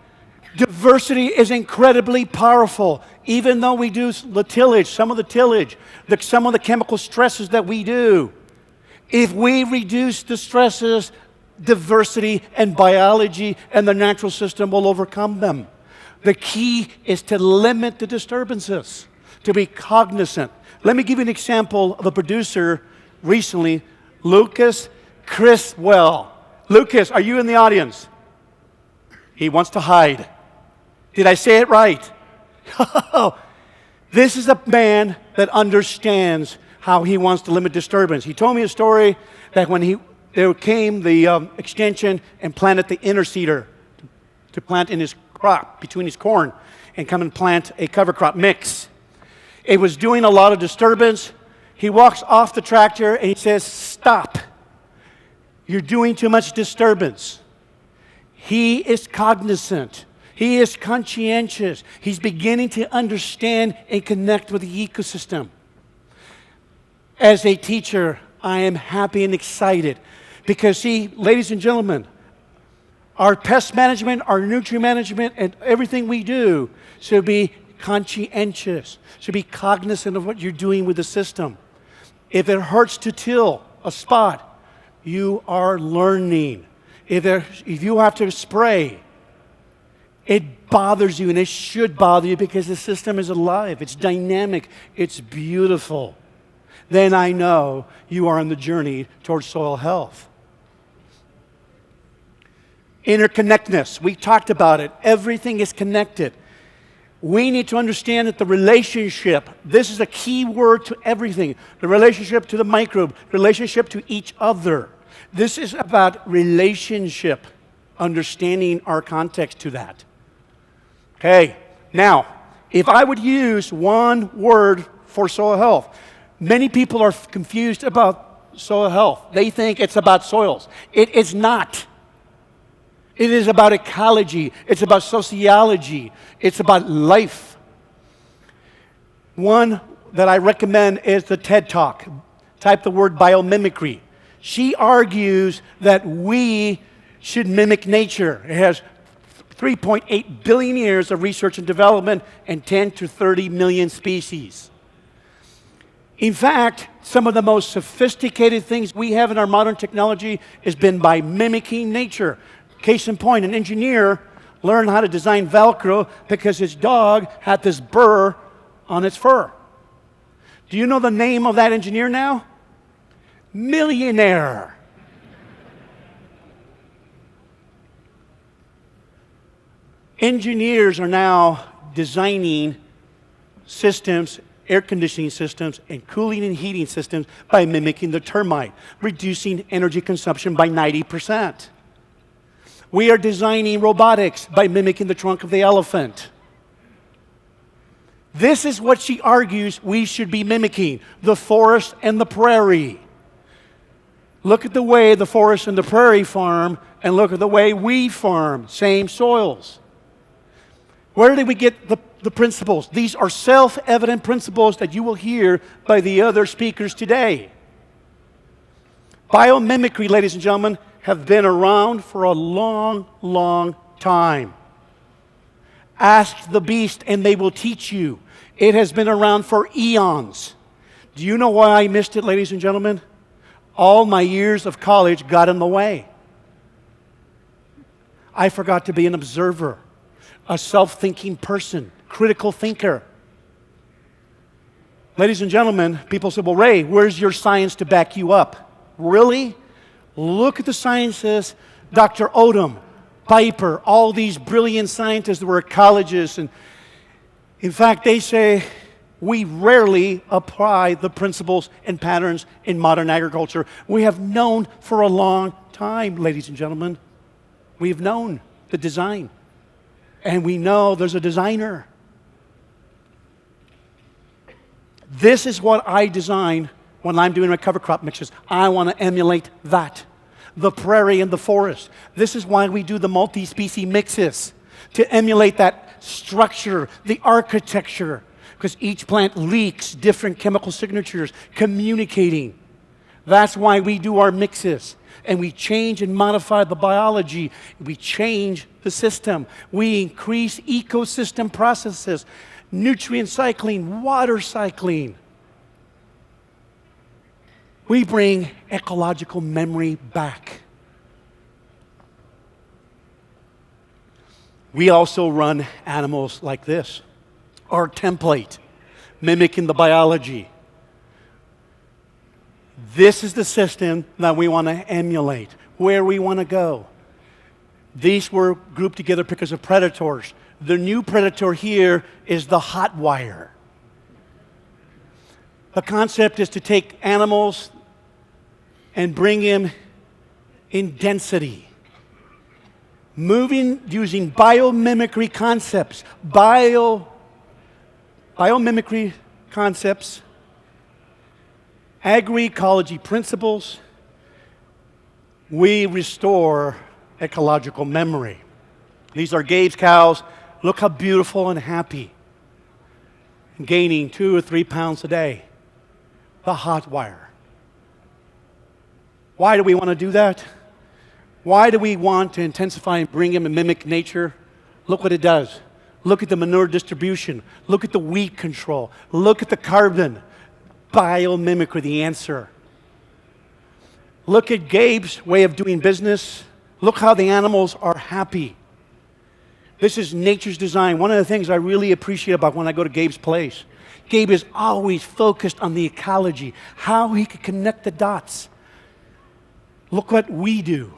Diversity is incredibly powerful. Even though we do the tillage, some of the chemical stresses that we do, if we reduce the stresses, diversity and biology and the natural system will overcome them. The key is to limit the disturbances, to be cognizant. Let me give you an example of a producer recently, Lucas Criswell. Lucas, are you in the audience? He wants to hide. Did I say it right? This is a man that understands how he wants to limit disturbance. He told me a story that when there came the extension and planted the interseeder to plant in his crop, between his corn, and come and plant a cover crop mix. It was doing a lot of disturbance. He walks off the tractor and he says, stop. You're doing too much disturbance. He is cognizant. He is conscientious. He's beginning to understand and connect with the ecosystem. As a teacher, I am happy and excited because, see, ladies and gentlemen, our pest management, our nutrient management, and everything we do should be conscientious, should be cognizant of what you're doing with the system. If it hurts to till a spot, you are learning. If you have to spray, it bothers you, and it should bother you because the system is alive, it's dynamic, it's beautiful. Then I know you are on the journey towards soil health. Interconnectedness, we talked about it. Everything is connected. We need to understand that the relationship, this is a key word to everything. The relationship to the microbe, relationship to each other. This is about relationship, understanding our context to that. Okay, now, if I would use one word for soil health, many people are confused about soil health. They think it's about soils. It is not. It is about ecology. It's about sociology. It's about life. One that I recommend is the TED Talk. Type the word biomimicry. She argues that we should mimic nature. It has 3.8 billion years of research and development and 10 to 30 million species. In fact, some of the most sophisticated things we have in our modern technology has been by mimicking nature. Case in point, an engineer learned how to design Velcro because his dog had this burr on its fur. Do you know the name of that engineer now? Millionaire. Engineers are now designing systems, air conditioning systems, and cooling and heating systems by mimicking the termite, reducing energy consumption by 90%. We are designing robotics by mimicking the trunk of the elephant. This is what she argues we should be mimicking, the forest and the prairie. Look at the way the forest and the prairie farm, and look at the way we farm, same soils. Where did we get the principles? These are self-evident principles that you will hear by the other speakers today. Biomimicry, ladies and gentlemen, have been around for a long, long time. Ask the beast and they will teach you. It has been around for eons. Do you know why I missed it, ladies and gentlemen? All my years of college got in the way. I forgot to be an observer, a self-thinking person, critical thinker. Ladies and gentlemen, people say, well, Ray, where's your science to back you up? Really? Look at the scientists, Dr. Odom, Piper, all these brilliant scientists that were at colleges. And in fact, they say we rarely apply the principles and patterns in modern agriculture. We have known for a long time, ladies and gentlemen. We have known the design. And we know there's a designer. This is what I design when I'm doing my cover crop mixes. I want to emulate that. The prairie and the forest. This is why we do the multi-species mixes, to emulate that structure, the architecture, because each plant leaks different chemical signatures, communicating. That's why we do our mixes. And we change and modify the biology. We change the system. We increase ecosystem processes, nutrient cycling, water cycling. We bring ecological memory back. We also run animals like this. Our template, mimicking the biology. This is the system that we want to emulate, where we want to go. These were grouped together because of predators. The new predator here is the hot wire. The concept is to take animals and bring them in density. Moving using biomimicry concepts. Biomimicry concepts, agroecology principles, we restore ecological memory. These are Gabe's cows. Look how beautiful and happy. Gaining 2 or 3 pounds a day. The hot wire. Why do we want to do that? Why do we want to intensify and bring him and mimic nature? Look what it does. Look at the manure distribution. Look at the weed control. Look at the carbon. Biomimicry, the answer. Look at Gabe's way of doing business. Look how the animals are happy. This is nature's design. One of the things I really appreciate about when I go to Gabe's place, Gabe is always focused on the ecology, how he could connect the dots. Look what we do.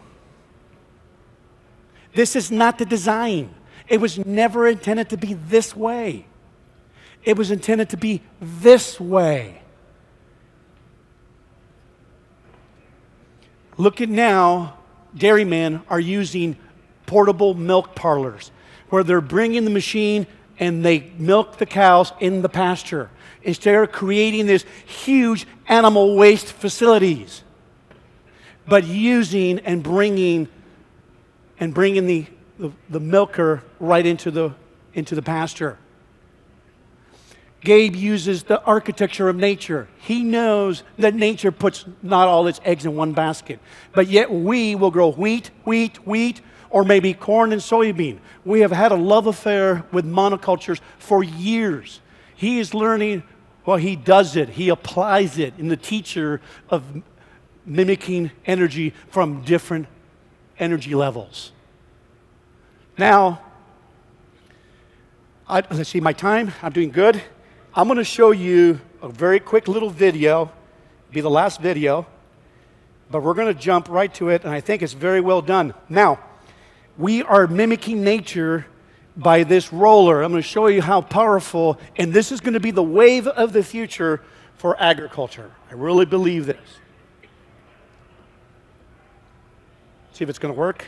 This is not the design. It was never intended to be this way. It was intended to be this way. Look at now, dairymen are using portable milk parlors where they're bringing the machine and they milk the cows in the pasture instead of creating this huge animal waste facilities, but using and bringing the milker right into the pasture. Gabe uses the architecture of nature. He knows that nature puts not all its eggs in one basket, but yet we will grow wheat, or maybe corn and soybean. We have had a love affair with monocultures for years. He is learning Well, he does it. He applies it in the teacher of mimicking energy from different energy levels. Now, let's see my time. I'm doing good. I'm going to show you a very quick little video. It'll be the last video. But we're going to jump right to it, and I think it's very well done. Now, we are mimicking nature by this roller. I'm going to show you how powerful, and this is going to be the wave of the future for agriculture. I really believe this. See if it's going to work.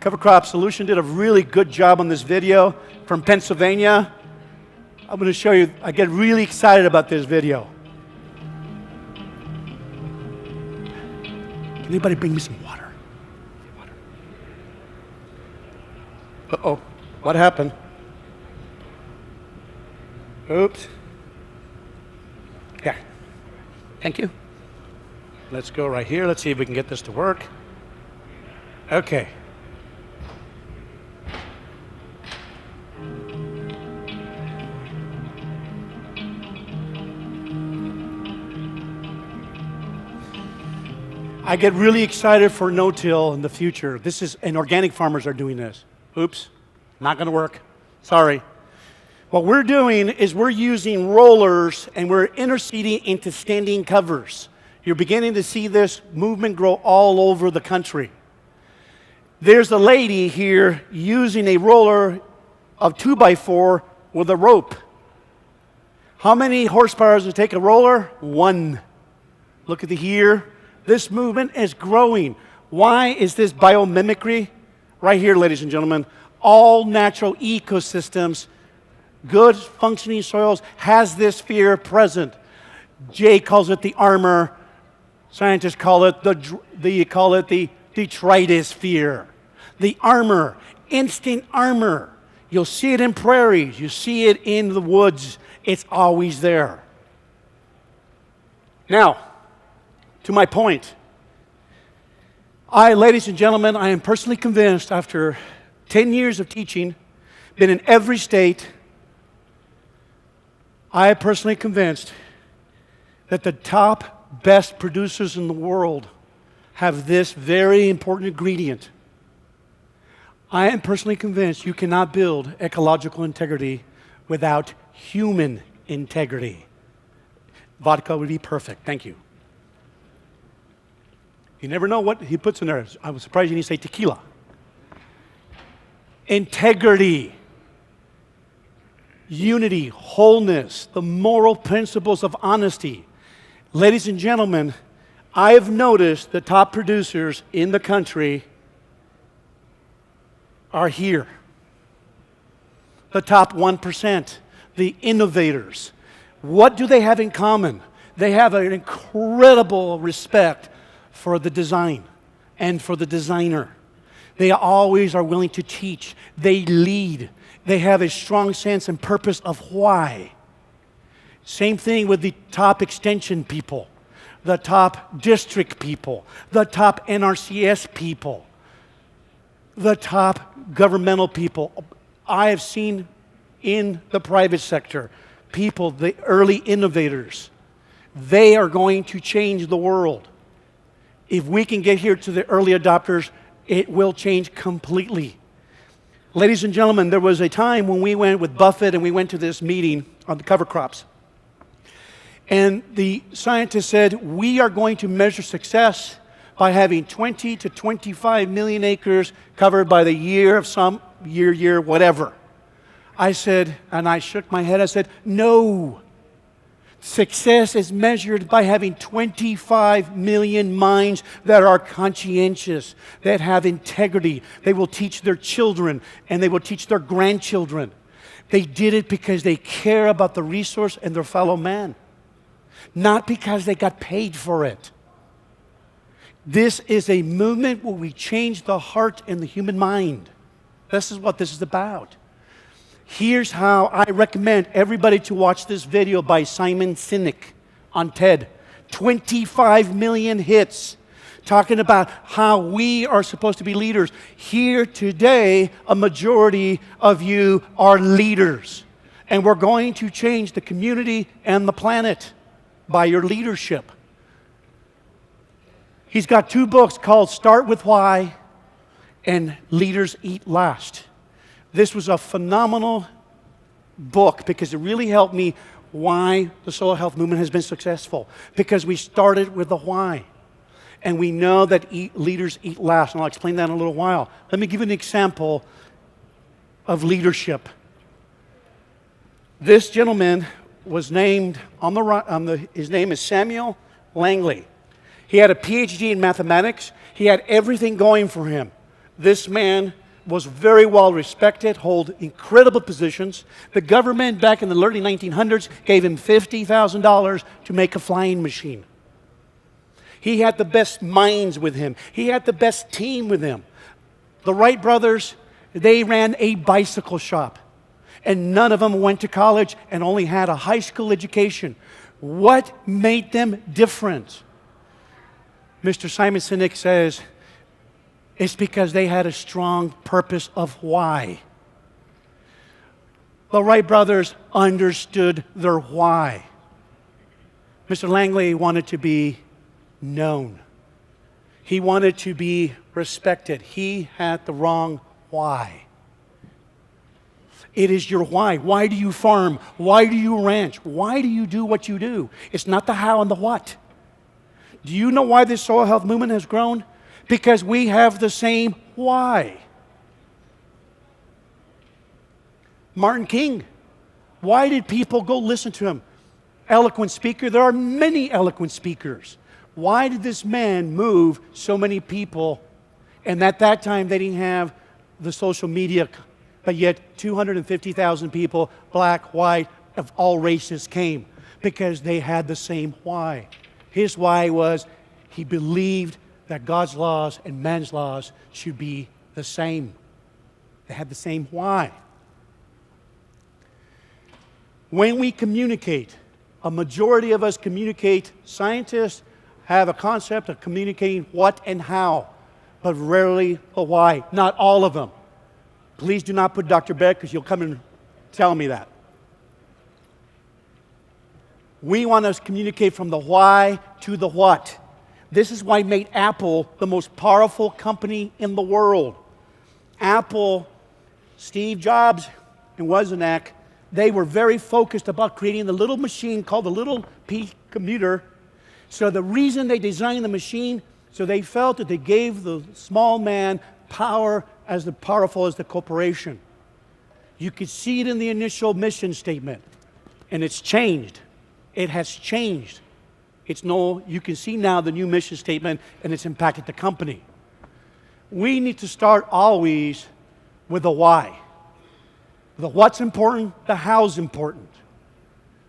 Cover Crop Solution did a really good job on this video from Pennsylvania. I'm going to show you, I get really excited about this video. Can anybody bring me some water? Uh-oh, what happened? Oops. Yeah, thank you. Let's go right here. Let's see if we can get this to work. Okay. I get really excited for no-till in the future. And organic farmers are doing this. Oops, not going to work. Sorry. What we're doing is we're using rollers and we're interseeding into standing covers. You're beginning to see this movement grow all over the country. There's a lady here using a roller of 2x4 with a rope. How many horsepower does it take a roller? 1. Look at here. This movement is growing. Why is this biomimicry? Right here, ladies and gentlemen, all natural ecosystems, good functioning soils, has this sphere present. Jay calls it the armor. Scientists call it the detritus sphere. The armor, instant armor. You'll see it in prairies. You see it in the woods. It's always there. Now, to my point, ladies and gentlemen, I am personally convinced after 10 years of teaching, been in every state, I am personally convinced that the top best producers in the world have this very important ingredient. I am personally convinced you cannot build ecological integrity without human integrity. Vodka would be perfect. Thank you. You never know what he puts in there. I was surprised you didn't say tequila. Integrity, unity, wholeness, the moral principles of honesty. Ladies and gentlemen, I have noticed the top producers in the country are here. The top 1%, the innovators. What do they have in common? They have an incredible respect for the design and for the designer. They always are willing to teach. They lead. They have a strong sense and purpose of why. Same thing with the top extension people, the top district people, the top NRCS people, the top governmental people. I have seen in the private sector people, the early innovators. They are going to change the world. If we can get here to the early adopters, it will change completely. Ladies and gentlemen, there was a time when we went with Buffett and we went to this meeting on the cover crops. And the scientists said, we are going to measure success by having 20 to 25 million acres covered by the year of some year, whatever. I said, and I shook my head, I said, no. Success is measured by having 25 million minds that are conscientious, that have integrity. They will teach their children and they will teach their grandchildren. They did it because they care about the resource and their fellow man, not because they got paid for it. This is a movement where we change the heart and the human mind. This is what this is about. Here's how I recommend everybody to watch this video by Simon Sinek on TED. 25 million hits. talking about how we are supposed to be leaders. Here today, a majority of you are leaders. And we're going to change the community and the planet by your leadership. He's got 2 books called Start With Why and Leaders Eat Last. This was a phenomenal book because it really helped me why the soil health movement has been successful. Because we started with the why. And we know that leaders eat last. And I'll explain that in a little while. Let me give you an example of leadership. This gentleman was named, his name is Samuel Langley. He had a PhD in mathematics. He had everything going for him. This man was very well respected, hold incredible positions. The government back in the early 1900s gave him $50,000 to make a flying machine. He had the best minds with him. He had the best team with him. The Wright brothers, they ran a bicycle shop. And none of them went to college and only had a high school education. What made them different? Mr. Simon Sinek says, it's because they had a strong purpose of why. The Wright brothers understood their why. Mr. Langley wanted to be known. He wanted to be respected. He had the wrong why. It is your why. Why do you farm? Why do you ranch? Why do you do what you do? It's not the how and the what. Do you know why this soil health movement has grown? Because we have the same why. Martin King, why did people go listen to him? Eloquent speaker. There are many eloquent speakers. Why did this man move so many people? And at that time, they didn't have the social media, but yet 250,000 people, black, white, of all races came because they had the same why. His why was he believed that God's laws and man's laws should be the same. They had the same why. When we communicate, a majority of us communicate. Scientists have a concept of communicating what and how, but rarely the why. Not all of them. Please do not put Dr. Beck, because you'll come and tell me that. We want to communicate from the why to the what. This is why made Apple the most powerful company in the world. Apple, Steve Jobs and Wozniak, they were very focused about creating the little machine called the little P computer. So the reason they designed the machine, so they felt that they gave the small man power as powerful as the corporation. You could see it in the initial mission statement, and it's changed. It has changed. You can see now the new mission statement, and it's impacted the company. We need to start always with the why. The what's important, the how's important.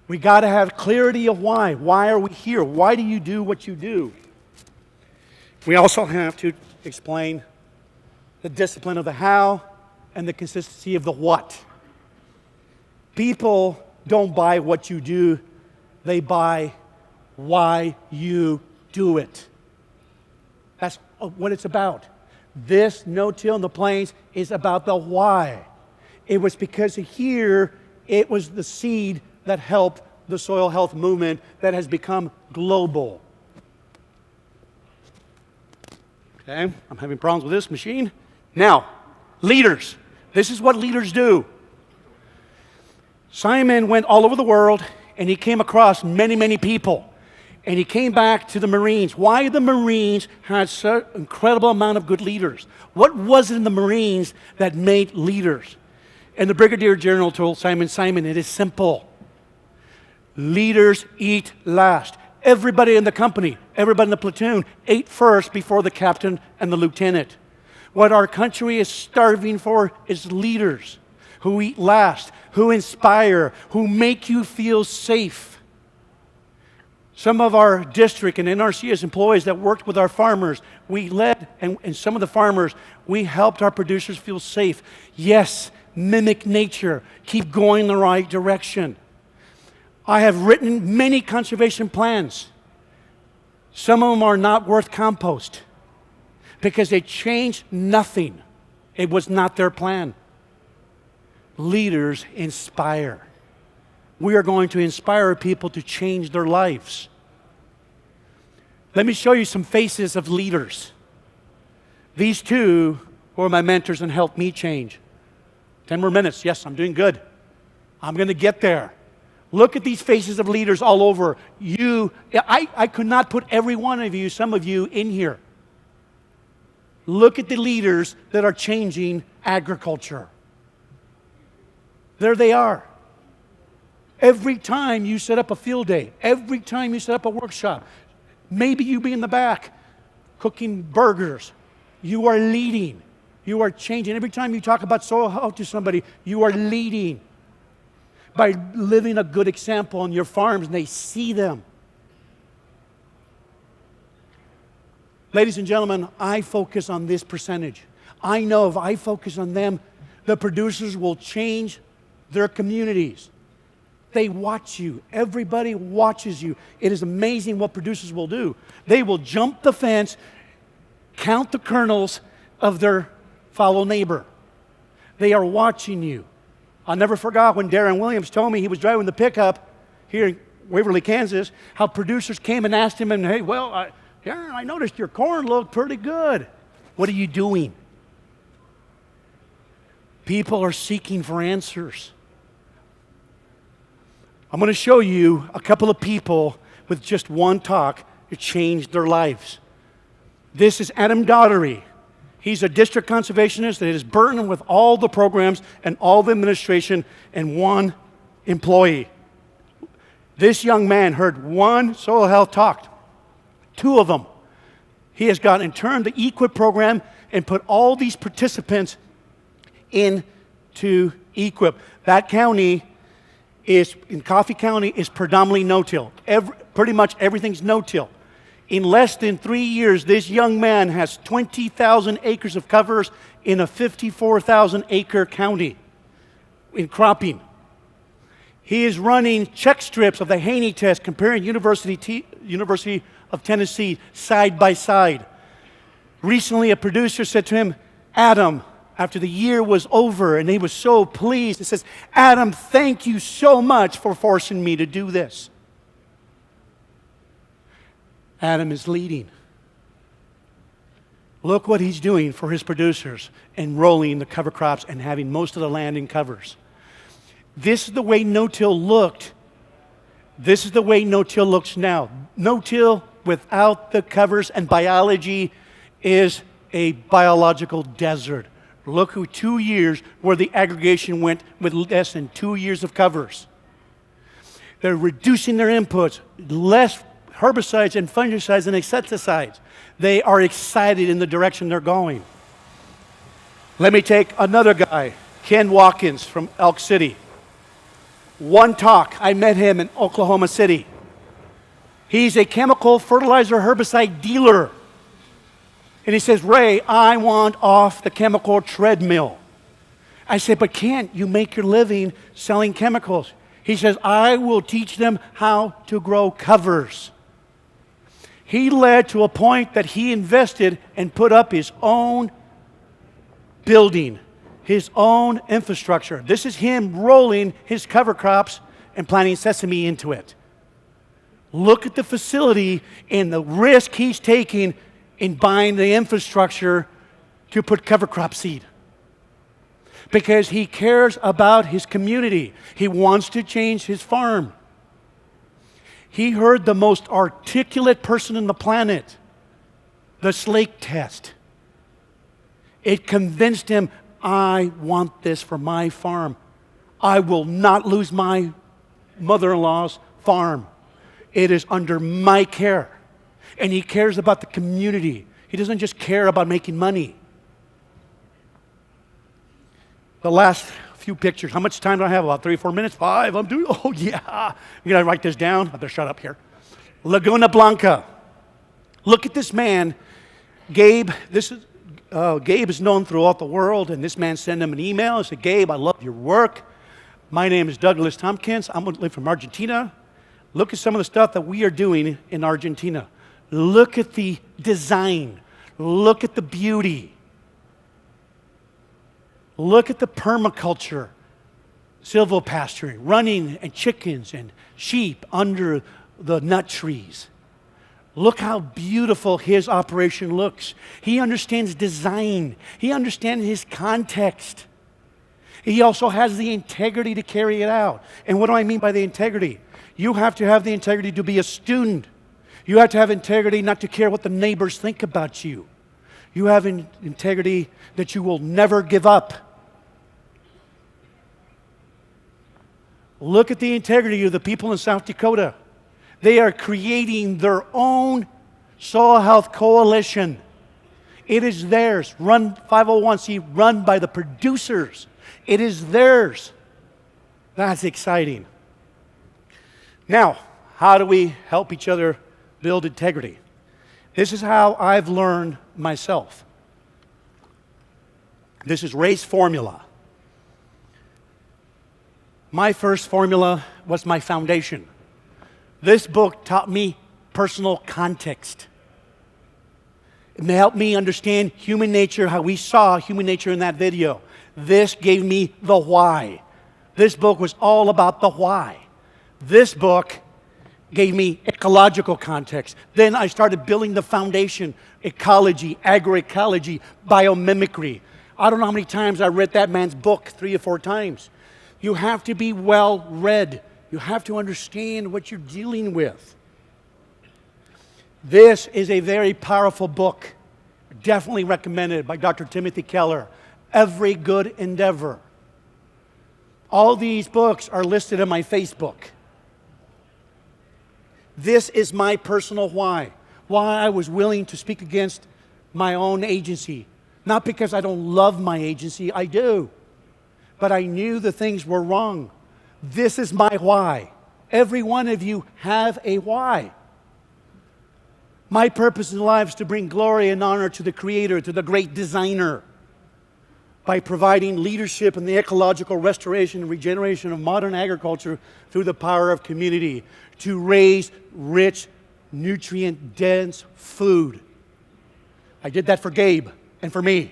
We got to have clarity of why. Why are we here? Why do you do what you do? We also have to explain the discipline of the how and the consistency of the what. People don't buy what you do, they buy why you do it. That's what it's about. This no-till in the plains is about the why. It was because here it was the seed that helped the soil health movement that has become global. Okay, I'm having problems with this machine. Now, leaders. This is what leaders do. Simon went all over the world and he came across many, many people. And he came back to the Marines. Why the Marines had such an incredible amount of good leaders? What was it in the Marines that made leaders? And the Brigadier General told Simon, it is simple. Leaders eat last. Everybody in the company, everybody in the platoon ate first before the captain and the lieutenant. What our country is starving for is leaders who eat last, who inspire, who make you feel safe. Some of our district and NRCS employees that worked with our farmers, we led, and some of the farmers, we helped our producers feel safe. Yes, mimic nature. Keep going the right direction. I have written many conservation plans. Some of them are not worth compost because they changed nothing. It was not their plan. Leaders inspire. We are going to inspire people to change their lives. Let me show you some faces of leaders. These two were my mentors and helped me change. 10 more minutes. Yes, I'm doing good. I'm going to get there. Look at these faces of leaders all over. I could not put every one of you, some of you, in here. Look at the leaders that are changing agriculture. There they are. Every time you set up a field day, every time you set up a workshop, maybe you be in the back cooking burgers. You are leading. You are changing. Every time you talk about soil health to somebody, you are leading by living a good example on your farms, and they see them. Ladies and gentlemen, I focus on this percentage. I know if I focus on them, the producers will change their communities. They watch you. Everybody watches you. It is amazing what producers will do. They will jump the fence, count the kernels of their fellow neighbor. They are watching you. I'll never forget when Darren Williams told me he was driving the pickup here in Waverly, Kansas, how producers came and asked him, and hey, well, Darren, I noticed your corn looked pretty good. What are you doing? People are seeking for answers. I'm going to show you a couple of people with just one talk that changed their lives. This is Adam Daugherty. He's a district conservationist that is burdened with all the programs and all the administration and one employee. This young man heard one soil health talk, two of them. He has gone and turned the EQIP program and put all these participants into EQIP. That county in Coffee County is predominantly no-till. Pretty much everything's no-till. In less than 3 years, this young man has 20,000 acres of covers in a 54,000-acre county in cropping. He is running check strips of the Haney test, comparing University of Tennessee side by side. Recently, a producer said to him, Adam, after the year was over, and he was so pleased, he says, Adam, thank you so much for forcing me to do this. Adam is leading. Look what he's doing for his producers, enrolling the cover crops and having most of the land in covers. This is the way no-till looked. This is the way no-till looks now. No-till without the covers and biology is a biological desert. Look at 2 years where the aggregation went with less than 2 years of covers. They're reducing their inputs, less herbicides and fungicides and insecticides. They are excited in the direction they're going. Let me take another guy, Ken Watkins from Elk City. One talk, I met him in Oklahoma City. He's a chemical fertilizer herbicide dealer. And he says, Ray, I want off the chemical treadmill. I said, but can't you make your living selling chemicals? He says, I will teach them how to grow covers. He led to a point that he invested and put up his own building, his own infrastructure. This is him rolling his cover crops and planting sesame into it. Look at the facility and the risk he's taking in buying the infrastructure to put cover crop seed. Because he cares about his community. He wants to change his farm. He heard the most articulate person on the planet, the Slake test. It convinced him, I want this for my farm. I will not lose my mother-in-law's farm. It is under my care. And he cares about the community. He doesn't just care about making money. The last few pictures. How much time do I have? About 3 or 4 minutes? 5. I'm doing, oh yeah. You gotta write this down. I better shut up here. Laguna Blanca. Look at this man, Gabe. Gabe is known throughout the world, and this man sent him an email and said, Gabe, I love your work. My name is Douglas Tompkins. I'm from Argentina. Look at some of the stuff that we are doing in Argentina. Look at the design. Look at the beauty. Look at the permaculture, silvopasturing, running and chickens and sheep under the nut trees. Look how beautiful his operation looks. He understands design. He understands his context. He also has the integrity to carry it out. And what do I mean by the integrity? You have to have the integrity to be a student. You have to have integrity not to care what the neighbors think about you. You have integrity that you will never give up. Look at the integrity of the people in South Dakota. They are creating their own soil health coalition. It is theirs, run 501c, run by the producers. It is theirs. That's exciting. Now, how do we help each other build integrity? This is how I've learned myself. This is Ray's formula. My first formula was my foundation. This book taught me personal context. It helped me understand human nature, how we saw human nature in that video. This gave me the why. This book was all about the why. This book gave me ecological context. Then I started building the foundation, ecology, agroecology, biomimicry. I don't know how many times I read that man's book, 3 or 4 times. You have to be well read. You have to understand what you're dealing with. This is a very powerful book, definitely recommended by Dr. Timothy Keller, Every Good Endeavor. All these books are listed in my Facebook. This is my personal why I was willing to speak against my own agency. Not because I don't love my agency, I do. But I knew the things were wrong. This is my why. Every one of you have a why. My purpose in life is to bring glory and honor to the Creator, to the great designer, by providing leadership in the ecological restoration and regeneration of modern agriculture through the power of community, to raise rich, nutrient-dense food. I did that for Gabe and for me.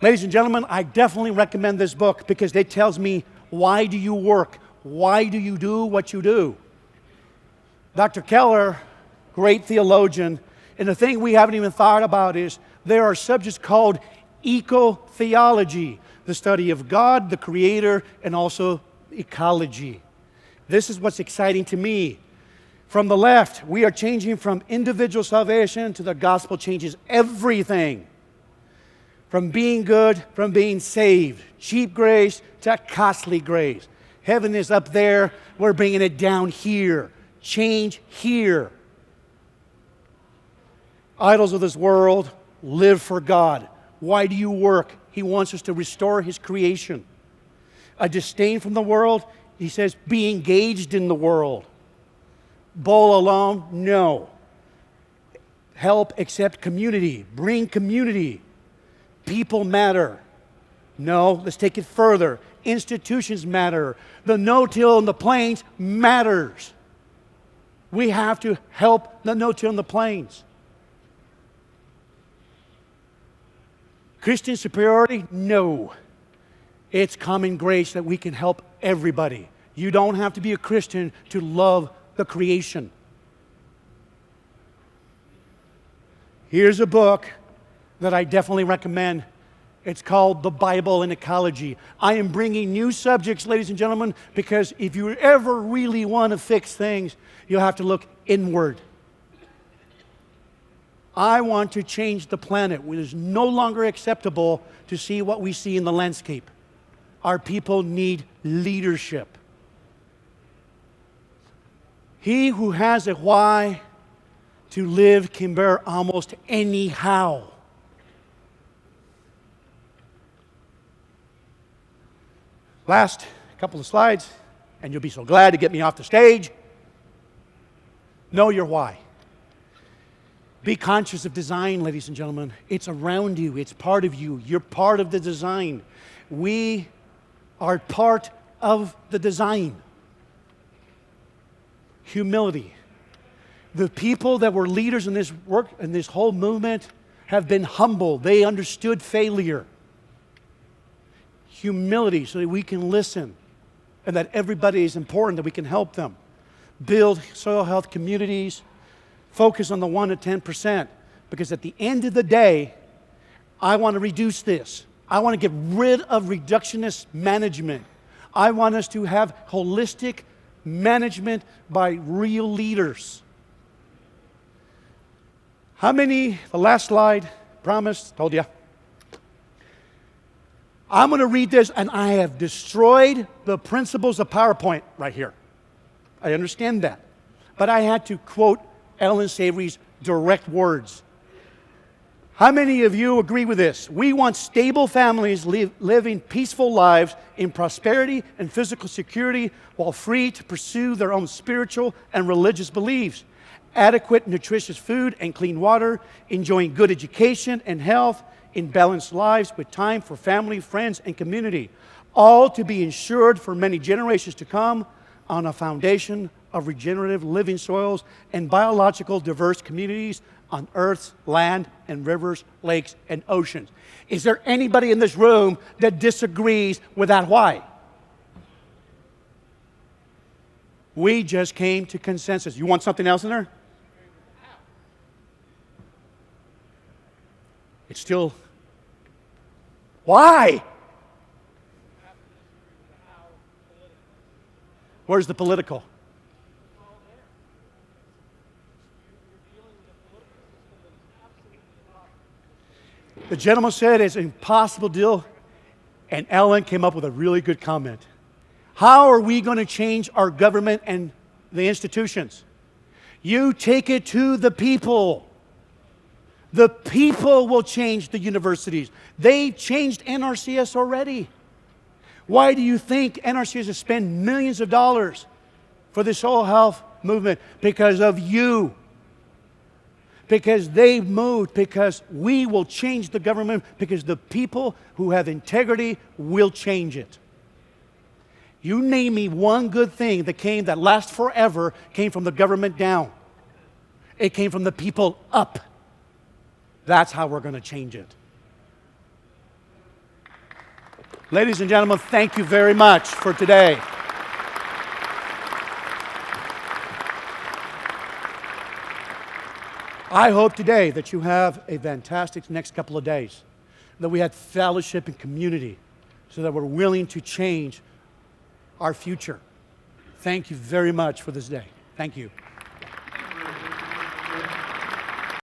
Ladies and gentlemen, I definitely recommend this book because it tells me, why do you work? Why do you do what you do? Dr. Keller, great theologian, and the thing we haven't even thought about is there are subjects called eco-theology, the study of God, the Creator, and also ecology. This is what's exciting to me. From the left, we are changing from individual salvation to the gospel changes everything. From being good, from being saved. Cheap grace to costly grace. Heaven is up there. We're bringing it down here. Change here. Idols of this world live for God. Why do you work? He wants us to restore His creation. A disdain from the world, He says, be engaged in the world. Bowl alone? No. Help, accept community. Bring community. People matter. No, let's take it further. Institutions matter. The no-till in the plains matters. We have to help the no-till in the plains. Christian superiority? No. It's common grace that we can help everybody. You don't have to be a Christian to love the creation. Here's a book that I definitely recommend. It's called The Bible and Ecology. I am bringing new subjects, ladies and gentlemen, because if you ever really want to fix things, you'll have to look inward. I want to change the planet. It is no longer acceptable to see what we see in the landscape. Our people need leadership. He who has a why to live can bear almost any how. Last couple of slides, and you'll be so glad to get me off the stage. Know your why. Be conscious of design, ladies and gentlemen. It's around you. It's part of you. You're part of the design. We are part of the design. Humility. The people that were leaders in this work, in this whole movement, have been humble. They understood failure. Humility, so that we can listen, and that everybody is important, that we can help them. Build soil health communities, focus on the 1 to 10%, because at the end of the day, I want to reduce this. I want to get rid of reductionist management. I want us to have holistic management by real leaders. How many, the last slide, promised, told you. I'm going to read this, and I have destroyed the principles of PowerPoint right here. I understand that. But I had to quote Ellen Savory's direct words. How many of you agree with this? We want stable families living peaceful lives in prosperity and physical security while free to pursue their own spiritual and religious beliefs. Adequate, nutritious food and clean water, enjoying good education and health, in balanced lives with time for family, friends, and community. All to be ensured for many generations to come on a foundation of regenerative living soils and biological diverse communities on Earth's land and rivers, lakes, and oceans. Is there anybody in this room that disagrees with that why? We just came to consensus. You want something else in there? It's still... Why? Where's the political? The gentleman said it's an impossible deal, and Ellen came up with a really good comment. How are we going to change our government and the institutions? You take it to the people. The people will change the universities. They changed NRCS already. Why do you think NRCS has spent millions of dollars for the soil health movement? Because of you. Because they moved, because we will change the government, because the people who have integrity will change it. You name me one good thing that lasts forever, came from the government down. It came from the people up. That's how we're going to change it. Ladies and gentlemen, thank you very much for today. I hope today that you have a fantastic next couple of days, that we had fellowship and community, so that we're willing to change our future. Thank you very much for this day. Thank you.